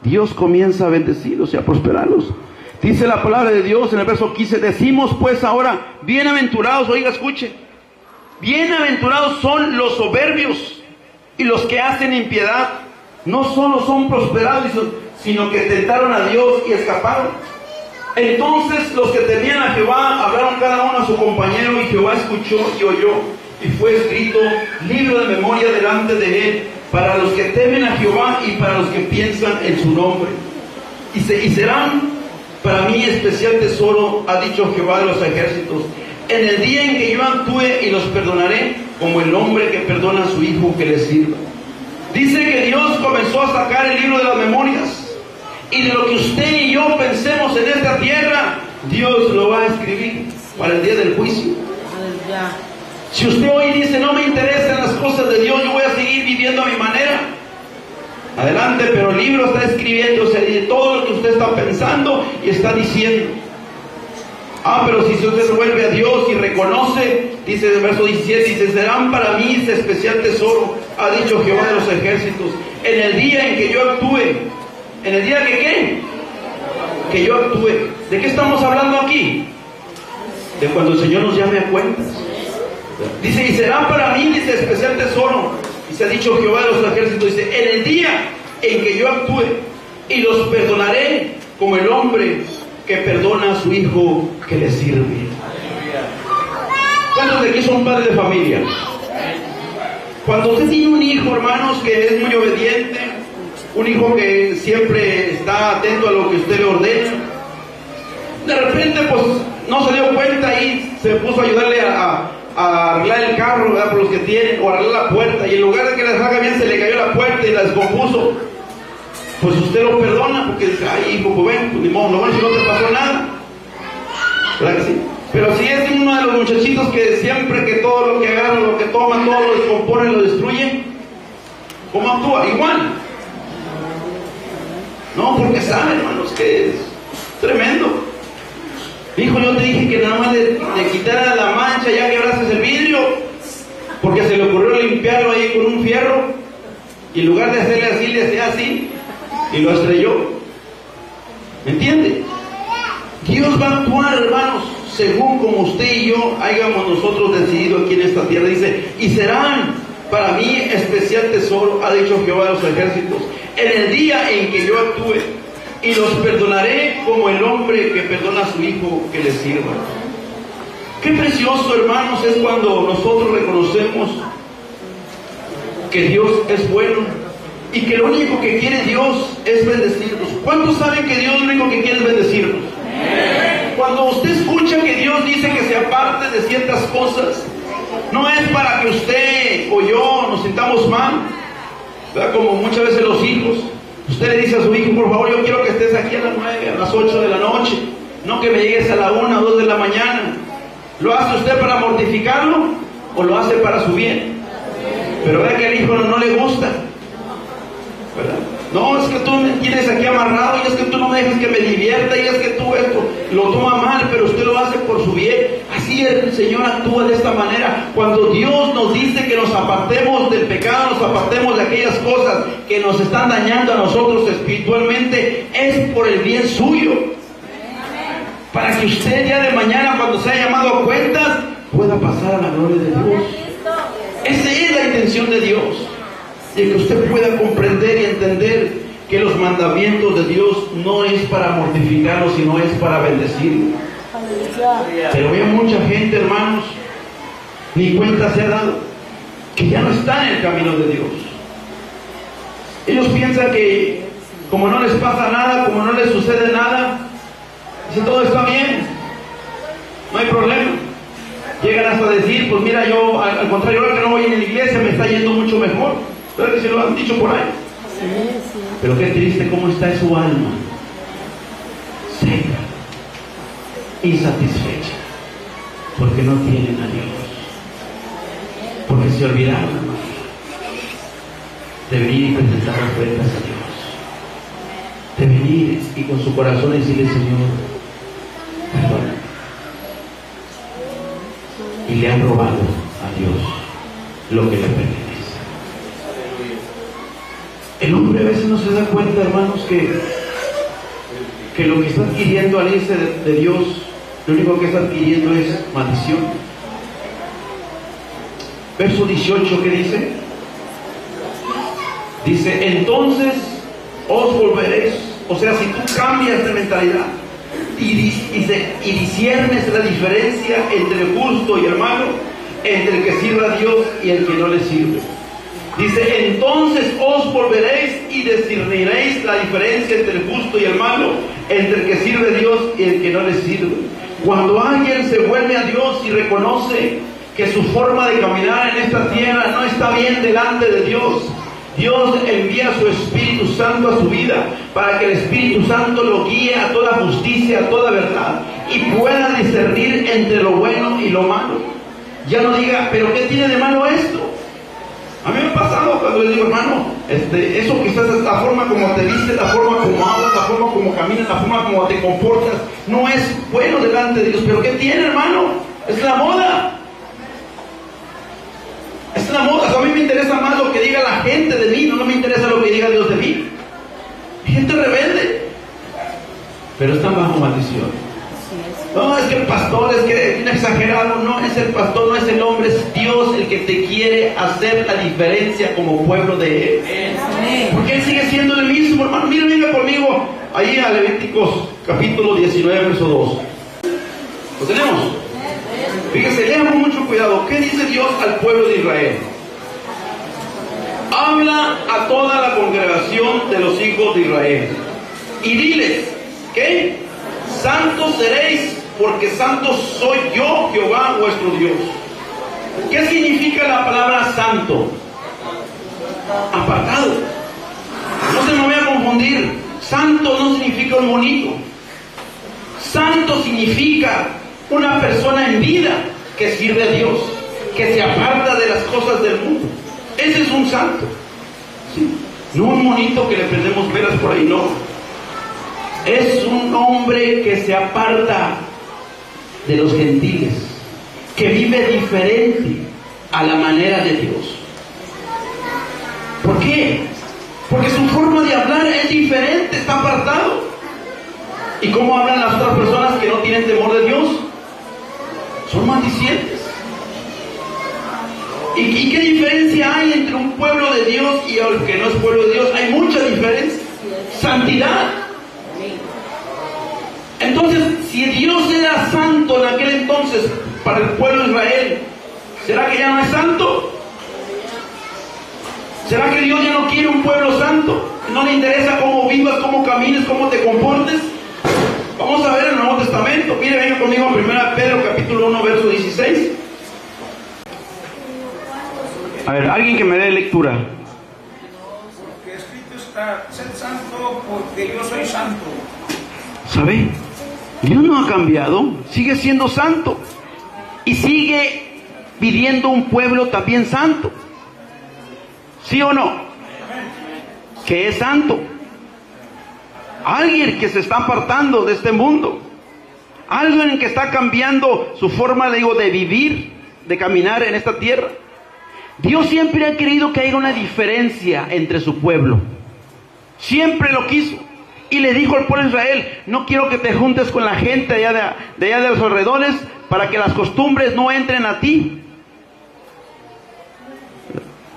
Speaker 1: Dios comienza a bendecirlos y a prosperarlos. Dice la palabra de Dios en el verso 15, decimos pues ahora, bienaventurados, oiga, escuche, bienaventurados son los soberbios y los que hacen impiedad, no solo son prosperados, sino que tentaron a Dios y escaparon. Entonces los que temían a Jehová hablaron cada uno a su compañero, y Jehová escuchó y oyó, y fue escrito libro de memoria delante de él, para los que temen a Jehová y para los que piensan en su nombre. Y serán para mí especial tesoro, ha dicho Jehová de los ejércitos, en el día en que yo actúe y los perdonaré, como el hombre que perdona a su hijo que le sirva. Dice que Dios comenzó a sacar el libro de las memorias, y de lo que usted y yo pensemos en esta tierra, Dios lo va a escribir para el día del juicio. Si usted hoy dice, no me interesan las cosas de Dios, yo voy a seguir viviendo a mi manera, adelante, pero el libro está escribiéndose de todo lo que usted está pensando y está diciendo. Pero si usted se vuelve a Dios y reconoce, dice el verso 17, dice, serán para mí ese especial tesoro, ha dicho Jehová de los ejércitos, en el día en que yo actúe. ¿En el día que qué? Que yo actúe. ¿De qué estamos hablando aquí? De cuando el Señor nos llame a cuentas. Dice, y será para mí, dice, especial tesoro. Y se ha dicho Jehová de los ejércitos, dice, en el día en que yo actúe y los perdonaré como el hombre que perdona a su hijo que le sirve. ¿Cuántos de aquí son padres de familia? Cuando usted tiene un hijo, hermanos, que es muy obediente, un hijo que siempre está atento a lo que usted le ordena, de repente pues no se dio cuenta y se puso a ayudarle a arreglar el carro, ¿verdad? Por los que tienen, o arreglar la puerta, y en lugar de que la haga bien se le cayó la puerta y la descompuso. Pues usted lo perdona porque dice, ay hijo, pues ven, pues ni modo, lo bueno es que no te pasó nada, ¿verdad que sí? Pero si es uno de los muchachitos que siempre que todo lo que agarra, lo que toma, todo lo descompone, lo destruye, ¿cómo actúa? Igual. No, porque sabe, hermanos, que es tremendo. Hijo, yo te dije que nada más le quitara la mancha, ya quebraste el vidrio, porque se le ocurrió limpiarlo ahí con un fierro, y en lugar de hacerle así, le hacía así, y lo estrelló. ¿Me entiende? Dios va a actuar, hermanos, según como usted y yo hayamos nosotros decidido aquí en esta tierra. Dice, y serán para mí especial tesoro, ha dicho Jehová de los ejércitos, en el día en que yo actúe, y los perdonaré como el hombre que perdona a su hijo que le sirva. Qué precioso, hermanos, es cuando nosotros reconocemos que Dios es bueno y que lo único que quiere Dios es bendecirnos. ¿Cuántos saben que Dios lo único que quiere es bendecirnos? Cuando usted escucha que Dios dice que se aparte de ciertas cosas, no es para que usted o yo nos sintamos mal, ¿verdad? Como muchas veces los hijos. Usted le dice a su hijo, por favor, yo quiero que estés aquí a las 9, a las 8 de la noche, no que me llegues a la 1 o 2 de la mañana. ¿Lo hace usted para mortificarlo o lo hace para su bien? Pero vea que al hijo no le gusta, ¿verdad? No, es que tú me tienes aquí amarrado, y es que tú no me dejas que me divierta, y es que tú esto lo toma mal, pero usted lo hace por su bien. Así el Señor actúa de esta manera. Cuando Dios nos dice que nos apartemos del pecado, nos apartemos de aquellas cosas que nos están dañando a nosotros espiritualmente, es por el bien suyo, para que usted el día de mañana, cuando sea llamado a cuentas, pueda pasar a la gloria de Dios. Esa es la intención de Dios, de que usted pueda comprender y entender que los mandamientos de Dios no es para mortificarlo, sino es para bendecirlo. Pero hay mucha gente, hermanos, ni cuenta se ha dado, que ya no está en el camino de Dios. Ellos piensan que como no les pasa nada, como no les sucede nada, dicen todo está bien, no hay problema. Llegan hasta decir, pues mira, yo al contrario, ahora que no voy en la iglesia me está yendo mucho mejor. ¿Verdad que se lo han dicho por ahí? Sí, sí. Pero qué triste cómo está su alma, seca, insatisfecha, porque no tienen a Dios, porque se olvidaron, hermano, de venir y presentar ofrendas a Dios, de venir y con su corazón decirle, Señor, perdona. Y le han robado a Dios lo que le pertenece. El hombre a veces no se da cuenta, hermanos, que lo que está adquiriendo al irse de Dios, lo único que está adquiriendo es maldición. Verso 18, ¿qué dice? Dice, entonces os volveréis, o sea, si tú cambias de mentalidad y disiernes la diferencia entre el justo y el malo, entre el que sirve a Dios y el que no le sirve. Dice, entonces os volveréis y discerniréis la diferencia entre el justo y el malo, entre el que sirve a Dios y el que no le sirve. Cuando alguien se vuelve a Dios y reconoce que su forma de caminar en esta tierra no está bien delante de Dios, Dios envía su Espíritu Santo a su vida para que el Espíritu Santo lo guíe a toda justicia, a toda verdad, y pueda discernir entre lo bueno y lo malo. Ya no diga, pero ¿qué tiene de malo esto? A mí me ha pasado cuando les digo, hermano, eso quizás es la forma como te vistes, la forma como hablas, la forma como caminas, la forma como te comportas, no es bueno delante de Dios. ¿Pero qué tiene, hermano? Es la moda. Es la moda. A mí me interesa más lo que diga la gente de mí, no me interesa lo que diga Dios de mí. Gente rebelde, pero están bajo maldición. No, es que el pastor, es que es exagerado. No es el pastor, no es el hombre, es Dios el que te quiere hacer la diferencia como pueblo de Él. Porque Él sigue siendo el mismo, hermano. Mira, venga conmigo ahí a Levíticos capítulo 19, verso 2. ¿Lo tenemos? Fíjese, lean con mucho cuidado. ¿Qué dice Dios al pueblo de Israel? Habla a toda la congregación de los hijos de Israel y diles, ¿qué? Santos seréis, porque santo soy yo, Jehová vuestro Dios. ¿Qué significa la palabra santo? Apartado. No se me vaya a confundir. Santo no significa un bonito. Santo significa una persona en vida que sirve a Dios, que se aparta de las cosas del mundo. Ese es un santo. ¿Sí? No un monito que le prendemos velas por ahí, no. Es un hombre que se aparta de los gentiles, que vive diferente a la manera de Dios. ¿Por qué? Porque su forma de hablar es diferente, está apartado. ¿Y cómo hablan las otras personas que no tienen temor de Dios? Son maldicientes. ¿Y qué diferencia hay entre un pueblo de Dios y el que no es pueblo de Dios? Hay mucha diferencia. Santidad. Entonces, si Dios era santo en aquel entonces para el pueblo de Israel, ¿será que ya no es santo? ¿Será que Dios ya no quiere un pueblo santo? ¿No le interesa cómo vivas, cómo camines, cómo te comportes? Vamos a ver el Nuevo Testamento. Mire, venga conmigo a 1 Pedro capítulo 1, verso 16. A ver, alguien que me dé lectura.
Speaker 2: Porque escrito está, sed santo porque yo soy santo.
Speaker 1: ¿Sabe? Dios no ha cambiado, sigue siendo santo y sigue pidiendo un pueblo también santo. ¿Sí o no? Que es santo. Alguien que se está apartando de este mundo. Alguien que está cambiando su forma, de vivir, de caminar en esta tierra. Dios siempre ha querido que haya una diferencia entre su pueblo. Siempre lo quiso. Y le dijo al pueblo de Israel, no quiero que te juntes con la gente de allá de los alrededores para que las costumbres no entren a ti.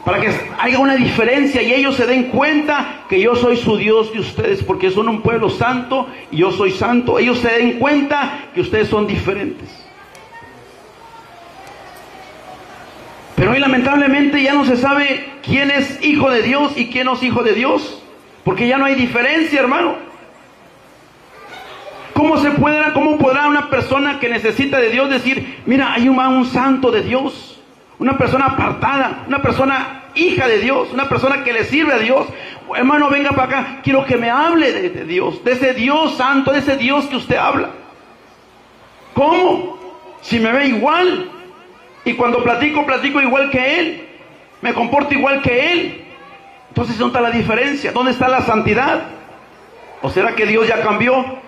Speaker 1: Para que haya una diferencia y ellos se den cuenta que yo soy su Dios de ustedes, porque son un pueblo santo y yo soy santo. Ellos se den cuenta que ustedes son diferentes. Pero hoy lamentablemente ya no se sabe quién es hijo de Dios y quién no es hijo de Dios, porque ya no hay diferencia, hermano. ¿Cómo podrá una persona que necesita de Dios decir, mira, hay un santo de Dios, una persona apartada, una persona hija de Dios, una persona que le sirve a Dios? Hermano, venga para acá, quiero que me hable de Dios, de ese Dios santo, de ese Dios que usted habla. ¿Cómo? Si me ve igual, y cuando platico igual que Él, me comporto igual que Él. Entonces, ¿dónde está la diferencia? ¿Dónde está la santidad? ¿O será que Dios ya cambió?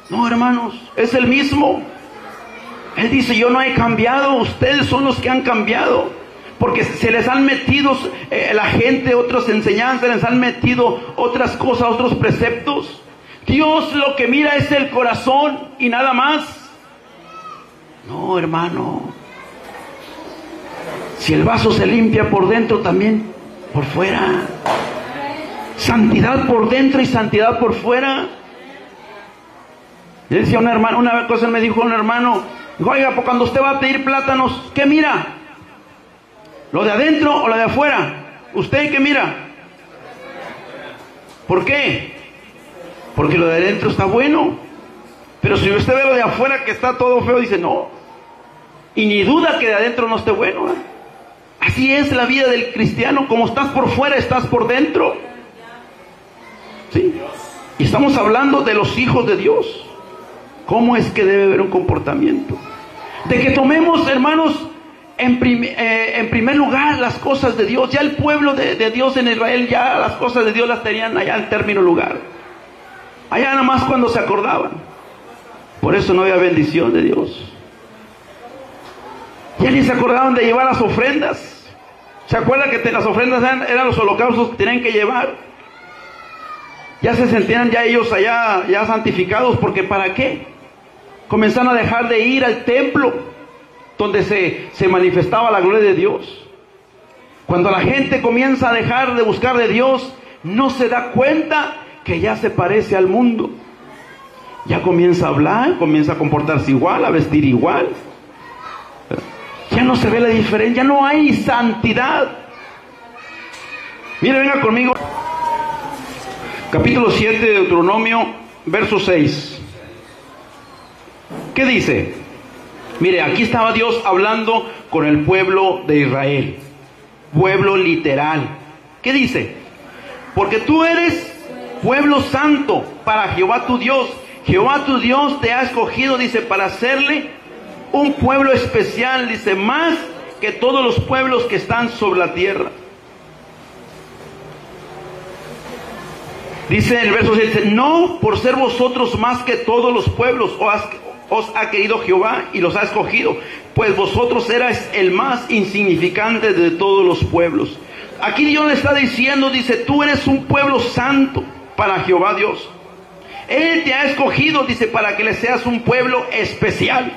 Speaker 1: No, hermanos, es el mismo. Él dice, yo no he cambiado, ustedes son los que han cambiado. Porque se les han metido la gente otras enseñanzas, les han metido otras cosas, otros preceptos. Dios lo que mira es el corazón y nada más. No, hermano. Si el vaso se limpia por dentro, también por fuera. Santidad por dentro y santidad por fuera. Yo decía una cosa me dijo un hermano, dijo, oiga, pues cuando usted va a pedir plátanos, ¿qué mira? ¿Lo de adentro o lo de afuera? ¿Usted qué mira? ¿Por qué? Porque lo de adentro está bueno. Pero si usted ve lo de afuera que está todo feo, dice no. Y ni duda que de adentro no esté bueno. Así es la vida del cristiano. Como estás por fuera, estás por dentro. ¿Sí? Y estamos hablando de los hijos de Dios. ¿Cómo es que debe haber un comportamiento? De que tomemos, hermanos, en primer lugar las cosas de Dios. Ya el pueblo de Dios en Israel, ya las cosas de Dios las tenían allá en término lugar. Allá nada más cuando se acordaban. Por eso no había bendición de Dios. Ya ni se acordaban de llevar las ofrendas. ¿Se acuerdan que las ofrendas eran los holocaustos que tenían que llevar? Ya se sentían ya ellos allá ya santificados, porque ¿para qué? Comenzaron a dejar de ir al templo donde se manifestaba la gloria de Dios. Cuando la gente comienza a dejar de buscar de Dios, no se da cuenta que ya se parece al mundo. Ya comienza a hablar, comienza a comportarse igual, a vestir igual. Ya no se ve la diferencia, ya no hay santidad. Mire, venga conmigo. Capítulo 7 de Deuteronomio, verso 6. ¿Qué dice? Mire, aquí estaba Dios hablando con el pueblo de Israel. Pueblo literal. ¿Qué dice? Porque tú eres pueblo santo para Jehová tu Dios. Jehová tu Dios te ha escogido, dice, para hacerle un pueblo especial, dice, más que todos los pueblos que están sobre la tierra. Dice en el verso 7, no por ser vosotros más que todos los pueblos os ha querido Jehová y los ha escogido, pues vosotros erais el más insignificante de todos los pueblos. Aquí Dios le está diciendo, dice, tú eres un pueblo santo para Jehová Dios. Él te ha escogido, dice, para que le seas un pueblo especial,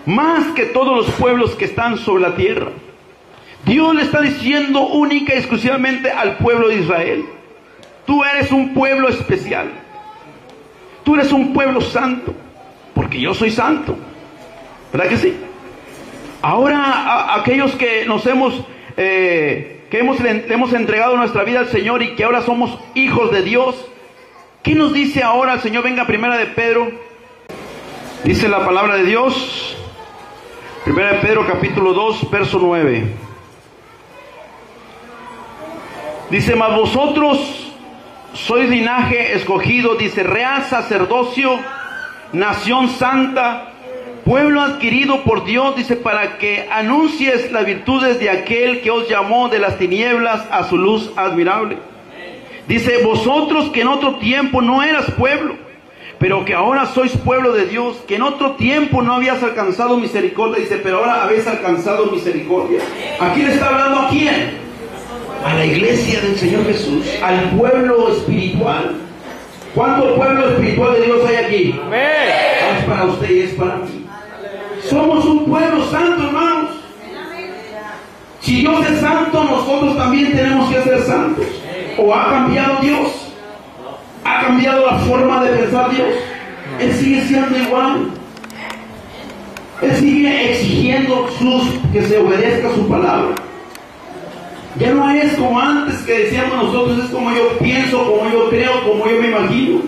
Speaker 1: más que todos los pueblos que están sobre la tierra. Dios le está diciendo única y exclusivamente al pueblo de Israel, tú eres un pueblo especial, tú eres un pueblo santo, porque yo soy santo. ¿Verdad que sí? Ahora aquellos que nos hemos le hemos entregado nuestra vida al Señor y que ahora somos hijos de Dios, ¿qué nos dice ahora el Señor? Venga, primera de Pedro. Dice la palabra de Dios, primera de Pedro capítulo 2, verso 9. Dice, mas vosotros sois linaje escogido, dice, real sacerdocio, nación santa, pueblo adquirido por Dios, dice, para que anuncies las virtudes de aquel que os llamó de las tinieblas a su luz admirable. Dice, vosotros que en otro tiempo no eras pueblo, pero que ahora sois pueblo de Dios, que en otro tiempo no habías alcanzado misericordia, dice, pero ahora habéis alcanzado misericordia. ¿A quién está hablando? ¿A quién? A la iglesia del Señor Jesús, al pueblo espiritual. ¿Cuánto pueblo espiritual de Dios hay aquí? Es para usted y es para mí. Somos un pueblo santo, hermanos. Si Dios es santo, nosotros también tenemos que ser santos. ¿O ha cambiado Dios? ¿Ha cambiado la forma de pensar Dios? Él sigue siendo igual. Él sigue exigiendo que se obedezca su palabra. Ya no es como antes que decíamos nosotros, es como yo pienso, como yo creo, como yo me imagino.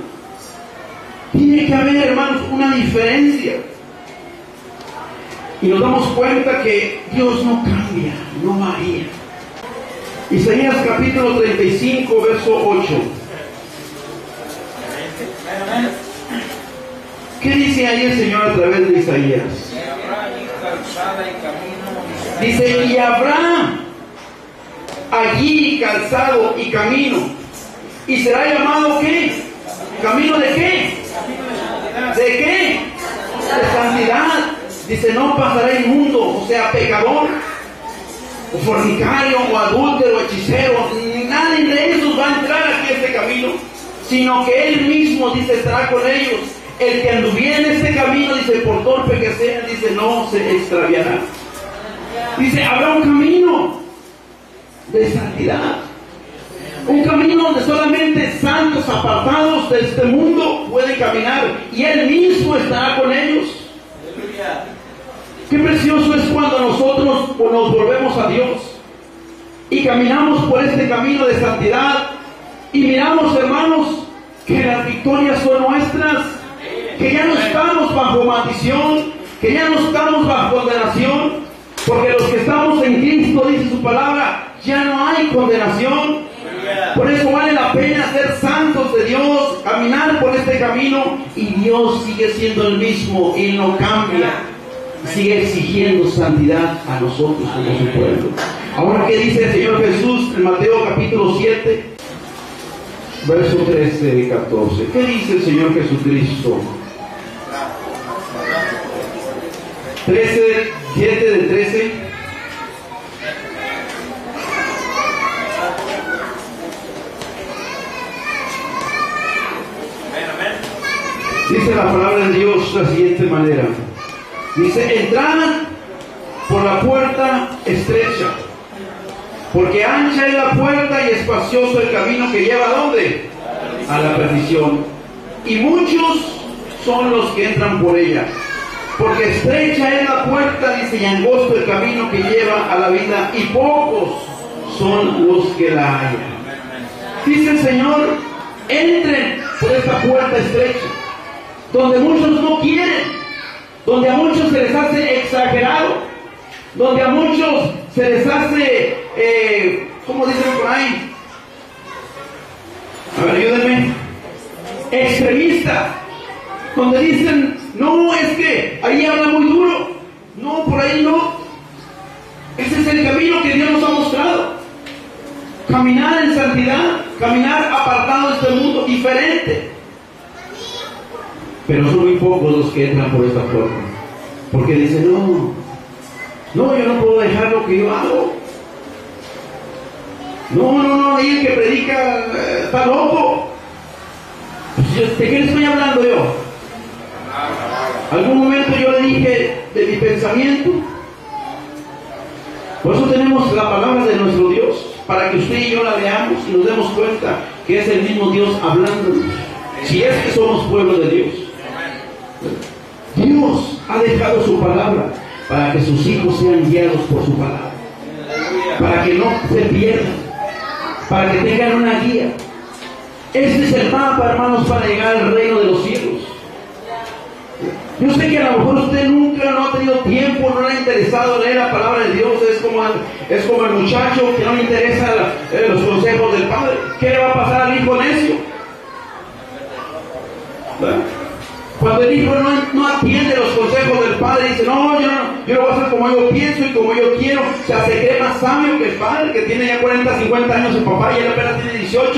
Speaker 1: Tiene que haber, hermanos, una diferencia. Y nos damos cuenta que Dios no cambia, no varía. Isaías capítulo 35, verso 8. ¿Qué dice ahí el Señor a través de Isaías? Dice, y habrá allí calzado y camino, y será llamado ¿qué? ¿Camino de qué? ¿De qué? De santidad. Dice, no pasará inmundo, o sea, pecador, o fornicario, o adúltero, o hechicero. Nadie de esos va a entrar aquí a este camino, sino que Él mismo, dice, estará con ellos. El que anduviera en este camino, dice, por torpe que sea, dice, no se extraviará. Dice, habrá un camino de santidad, un camino donde solamente santos apartados de este mundo pueden caminar, y Él mismo estará con ellos. Qué precioso es cuando nosotros nos volvemos a Dios y caminamos por este camino de santidad y miramos, hermanos, que las victorias son nuestras, que ya no estamos bajo maldición, que ya no estamos bajo condenación, porque los que estamos en Cristo, dice su palabra, ya no hay condenación. Por eso vale la pena ser santos de Dios, caminar por este camino, y Dios sigue siendo el mismo y no cambia. Sigue exigiendo santidad a nosotros como su pueblo. Ahora, ¿qué dice el Señor Jesús en Mateo capítulo 7, verso 13 y 14? ¿Qué dice el Señor Jesucristo? 7 de 13. Dice la palabra de Dios de la siguiente manera. Dice: entrad por la puerta estrecha, porque ancha es la puerta y espacioso el camino que lleva ¿a dónde? A la perdición. Y muchos son los que entran por ella. Porque estrecha es la puerta, dice, y angosto el camino que lleva a la vida, y pocos son los que la hallan. Dice el Señor: entren por esta puerta estrecha, donde muchos no quieren, donde a muchos se les hace exagerado, donde a muchos se les hace, ¿cómo dicen por ahí? A ver, ayúdenme. Extremista, donde dicen: no, es que ahí habla muy duro, no, por ahí no. Ese es el camino que Dios nos ha mostrado. Caminar en santidad, caminar apartado de este mundo, diferente. Pero son muy pocos los que entran por esta puerta, porque dicen: no, yo no puedo dejar lo que yo hago. No, ahí el que predica está loco. Pues, ¿de qué le estoy hablando yo? Algún momento yo le dije de mi pensamiento. Por eso tenemos la palabra de nuestro Dios, para que usted y yo la leamos y nos demos cuenta que es el mismo Dios hablándonos, si es que somos pueblo de Dios. Dios ha dejado su palabra para que sus hijos sean guiados por su palabra, para que no se pierdan, para que tengan una guía. Este es el mapa, hermanos, para llegar al reino de los cielos. Yo sé que a lo mejor usted nunca no ha tenido tiempo, no le ha interesado leer la palabra de Dios. Es como el muchacho que no le interesa los consejos del padre. ¿Qué le va a pasar al hijo necio? ¿Verdad? Cuando el hijo no atiende los consejos del padre, dice: no, yo lo voy a hacer como yo pienso y como yo quiero. O sea, se cree más sabio que el padre, que tiene ya 40, 50 años el papá, y él apenas tiene 18.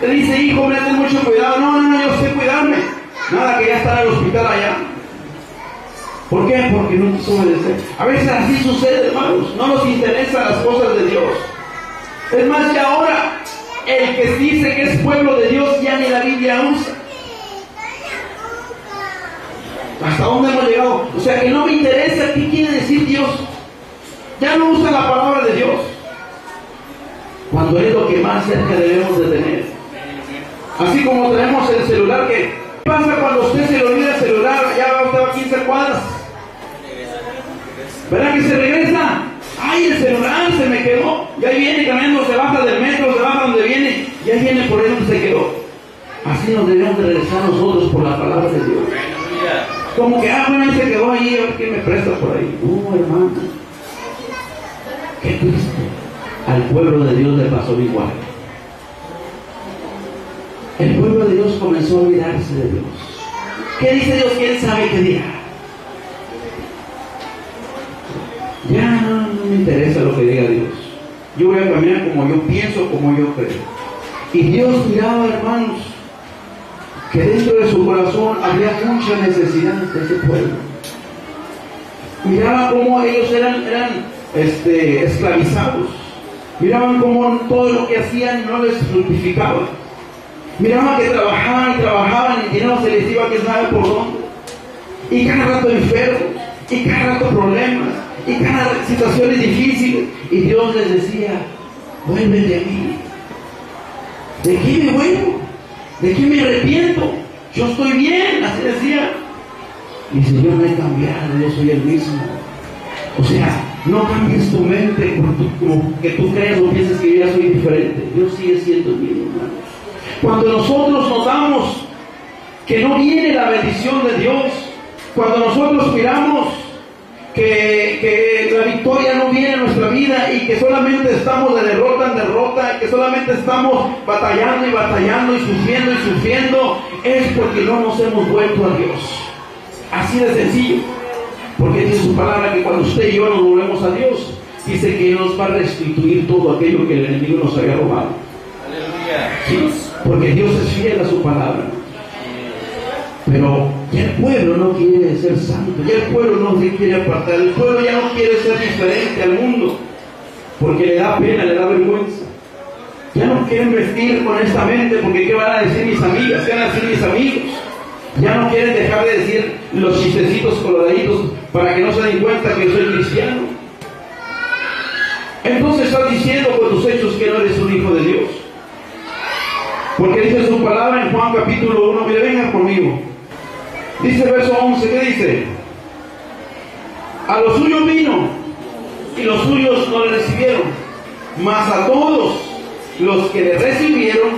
Speaker 1: Le dice: hijo, me ten mucho cuidado. No, yo sé cuidarme. Nada, que ya está en el hospital allá. ¿Por qué? Porque no quiso obedecer. A veces así sucede, hermanos. No nos interesan las cosas de Dios. Es más, que ahora el que dice que es pueblo de Dios ya ni la Biblia usa. ¿Hasta dónde hemos llegado? O sea, que no me interesa qué quiere decir Dios. Ya no usa la palabra de Dios, cuando es lo que más cerca debemos de tener. Así como tenemos el celular, ¿qué pasa cuando usted se le olvida el celular? Ya va usted a 15 cuadras, ¿verdad que se regresa? ¡Ay, el celular se me quedó! Y ahí viene caminando, se baja del metro, se baja donde viene, y ahí viene por ahí donde se quedó. Así nos debemos de regresar nosotros por la palabra de Dios. Como que, bueno, se quedó ahí, a ver quién me presta por ahí. No, hermano. Qué triste. Al pueblo de Dios le pasó igual. El pueblo de Dios comenzó a olvidarse de Dios. ¿Qué dice Dios? ¿Quién sabe qué dirá? Ya no me interesa lo que diga Dios. Yo voy a caminar como yo pienso, como yo creo. Y Dios miraba, hermanos, que dentro de su corazón había mucha necesidad de ese pueblo. Miraba cómo ellos eran esclavizados. Miraban cómo todo lo que hacían no les fructificaba. Miraban que trabajaban y dinero se les iba, quién sabe por dónde. Y cada rato enfermos, y cada rato problemas, y cada situaciones difíciles. Y Dios les decía: vuélvete a mí. ¿De qué me vuelvo? ¿De qué me arrepiento? Yo estoy bien, así decía. Mi Señor no he cambiado, yo soy el mismo. O sea, no cambies tu mente como que tú creas o pienses que yo ya soy diferente. Dios sigue siendo el mismo, hermanos. Cuando nosotros nos damos que no viene la bendición de Dios. Cuando nosotros miramos que la victoria no viene en nuestra vida y que solamente estamos de derrota en derrota, que solamente estamos batallando y batallando y sufriendo, es porque no nos hemos vuelto a Dios. Así de sencillo. Porque dice su palabra que cuando usted y yo nos volvemos a Dios, dice que nos va a restituir todo aquello que el enemigo nos había robado. ¿Sí? Porque Dios es fiel a su palabra. Pero ya el pueblo no quiere ser santo, ya el pueblo no se quiere apartar, el pueblo ya no quiere ser diferente al mundo, porque le da pena, le da vergüenza. Ya no quieren vestir honestamente, porque ¿qué van a decir mis amigas? ¿Qué van a decir mis amigos? Ya no quieren dejar de decir los chistecitos coloraditos para que no se den cuenta que yo soy cristiano. Entonces estás diciendo con tus hechos que no eres un hijo de Dios. Porque dice su palabra en Juan capítulo 1, mire, vengan conmigo. Dice verso 11, ¿qué dice? A los suyos vino y los suyos no le recibieron, mas a todos los que le recibieron,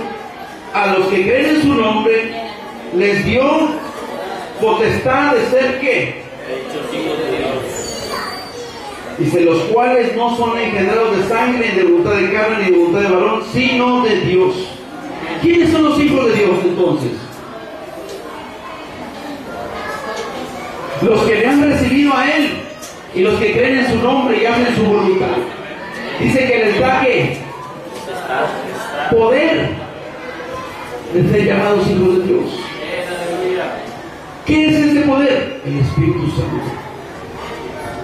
Speaker 1: a los que creen en su nombre, les dio potestad de ser ¿qué? Dice, los cuales no son engendrados de sangre, ni de voluntad de carne, ni de voluntad de varón, sino de Dios. ¿Quiénes son los hijos de Dios entonces? Los que le han recibido a Él y los que creen en su nombre y hacen su voluntad. Dice que les da ¿qué? Poder de ser llamados hijos de Dios. ¿Qué es ese poder? El Espíritu Santo.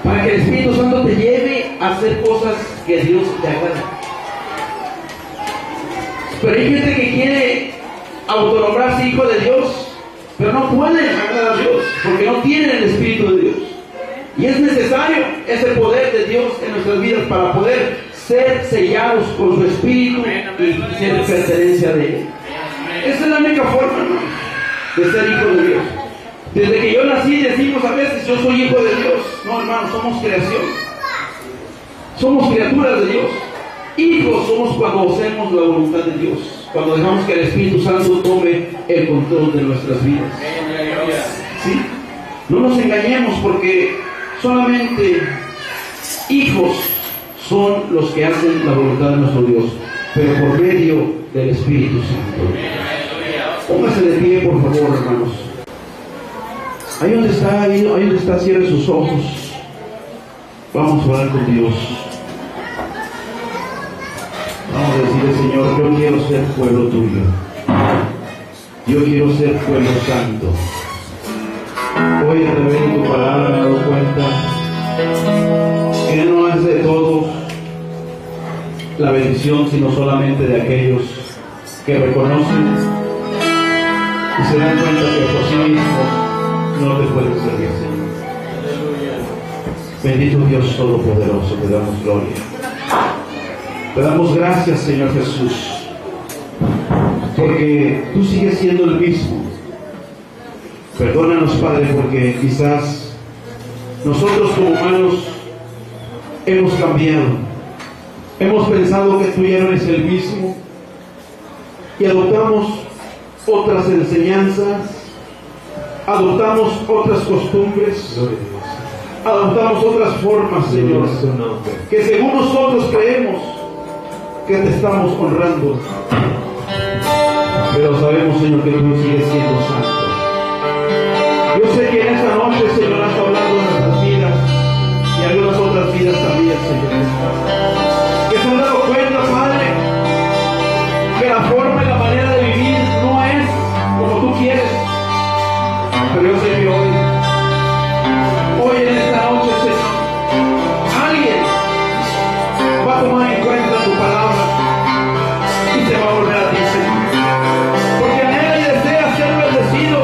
Speaker 1: Para que el Espíritu Santo te lleve a hacer cosas que a Dios te agrada. Pero hay gente que quiere autonombrarse hijo de Dios, pero no pueden agradar a Dios, porque no tienen el Espíritu de Dios. Y es necesario ese poder de Dios en nuestras vidas para poder ser sellados con su Espíritu y ser pertenencia de Él. Esa es la única forma, hermano, de ser hijo de Dios. Desde que yo nací decimos a veces yo soy hijo de Dios. No, hermano, somos creación. Somos criaturas de Dios. Hijos somos cuando hacemos la voluntad de Dios, cuando dejamos que el Espíritu Santo tome el control de nuestras vidas. ¿Sí? No nos engañemos, porque solamente hijos son los que hacen la voluntad de nuestro Dios, pero por medio del Espíritu Santo. Póngase de pie, por favor, hermanos. Ahí donde está, cierre sus ojos. Vamos a orar con Dios. Vamos a decirle, Señor, yo quiero ser pueblo tuyo. Yo quiero ser pueblo santo. Hoy a través de tu palabra me he dado cuenta que no es de todos la bendición, sino solamente de aquellos que reconocen y se dan cuenta que por sí mismos no te pueden servir, Señor. Bendito Dios Todopoderoso, te damos gloria. Te damos gracias, Señor Jesús, porque tú sigues siendo el mismo. Perdónanos, Padre, porque quizás nosotros como humanos hemos cambiado. Hemos pensado que tú ya no eres el mismo y adoptamos otras enseñanzas, adoptamos otras costumbres, adoptamos otras formas, Señor, que según nosotros creemos que te estamos honrando, pero sabemos, Señor, que tú sigues siendo santo. Yo sé que en esta noche, Señor, has hablado de nuestras vidas y algunas otras vidas también, Señor, que se han dado cuenta, Padre, que la forma y la manera de vivir no es como tú quieres. Pero yo sé que hoy en esta noche, Señor, alguien va a tomar en cuenta tu palabra y se va a volver a ti, Señor, porque anhela y desea ser bendecido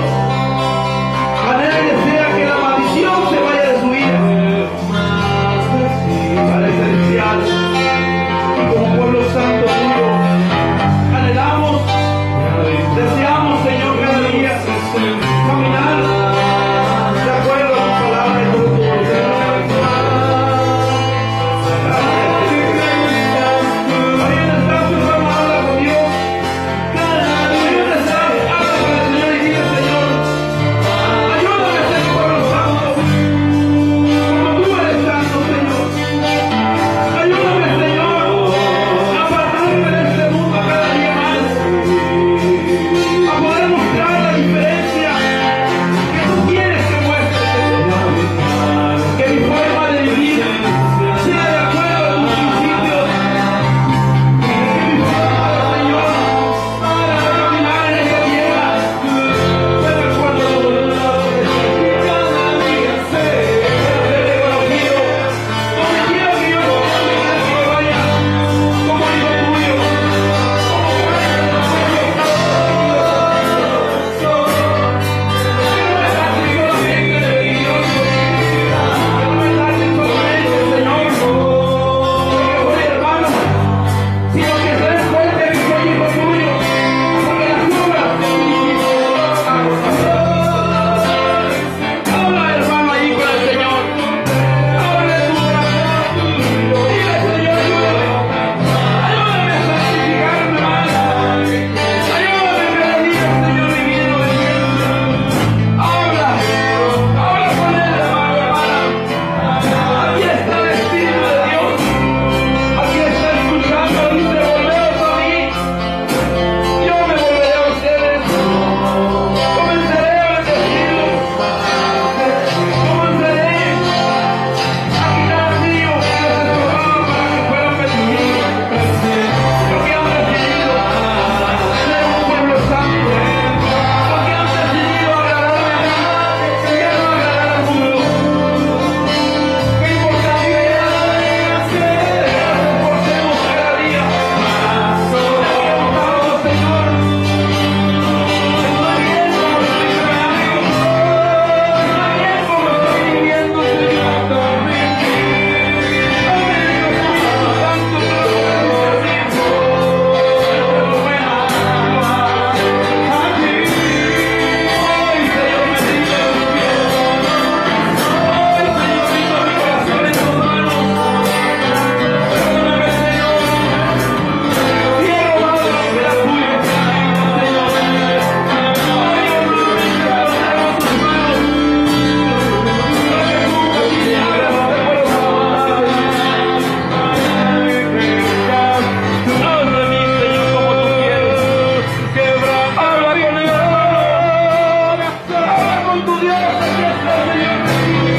Speaker 1: Señor.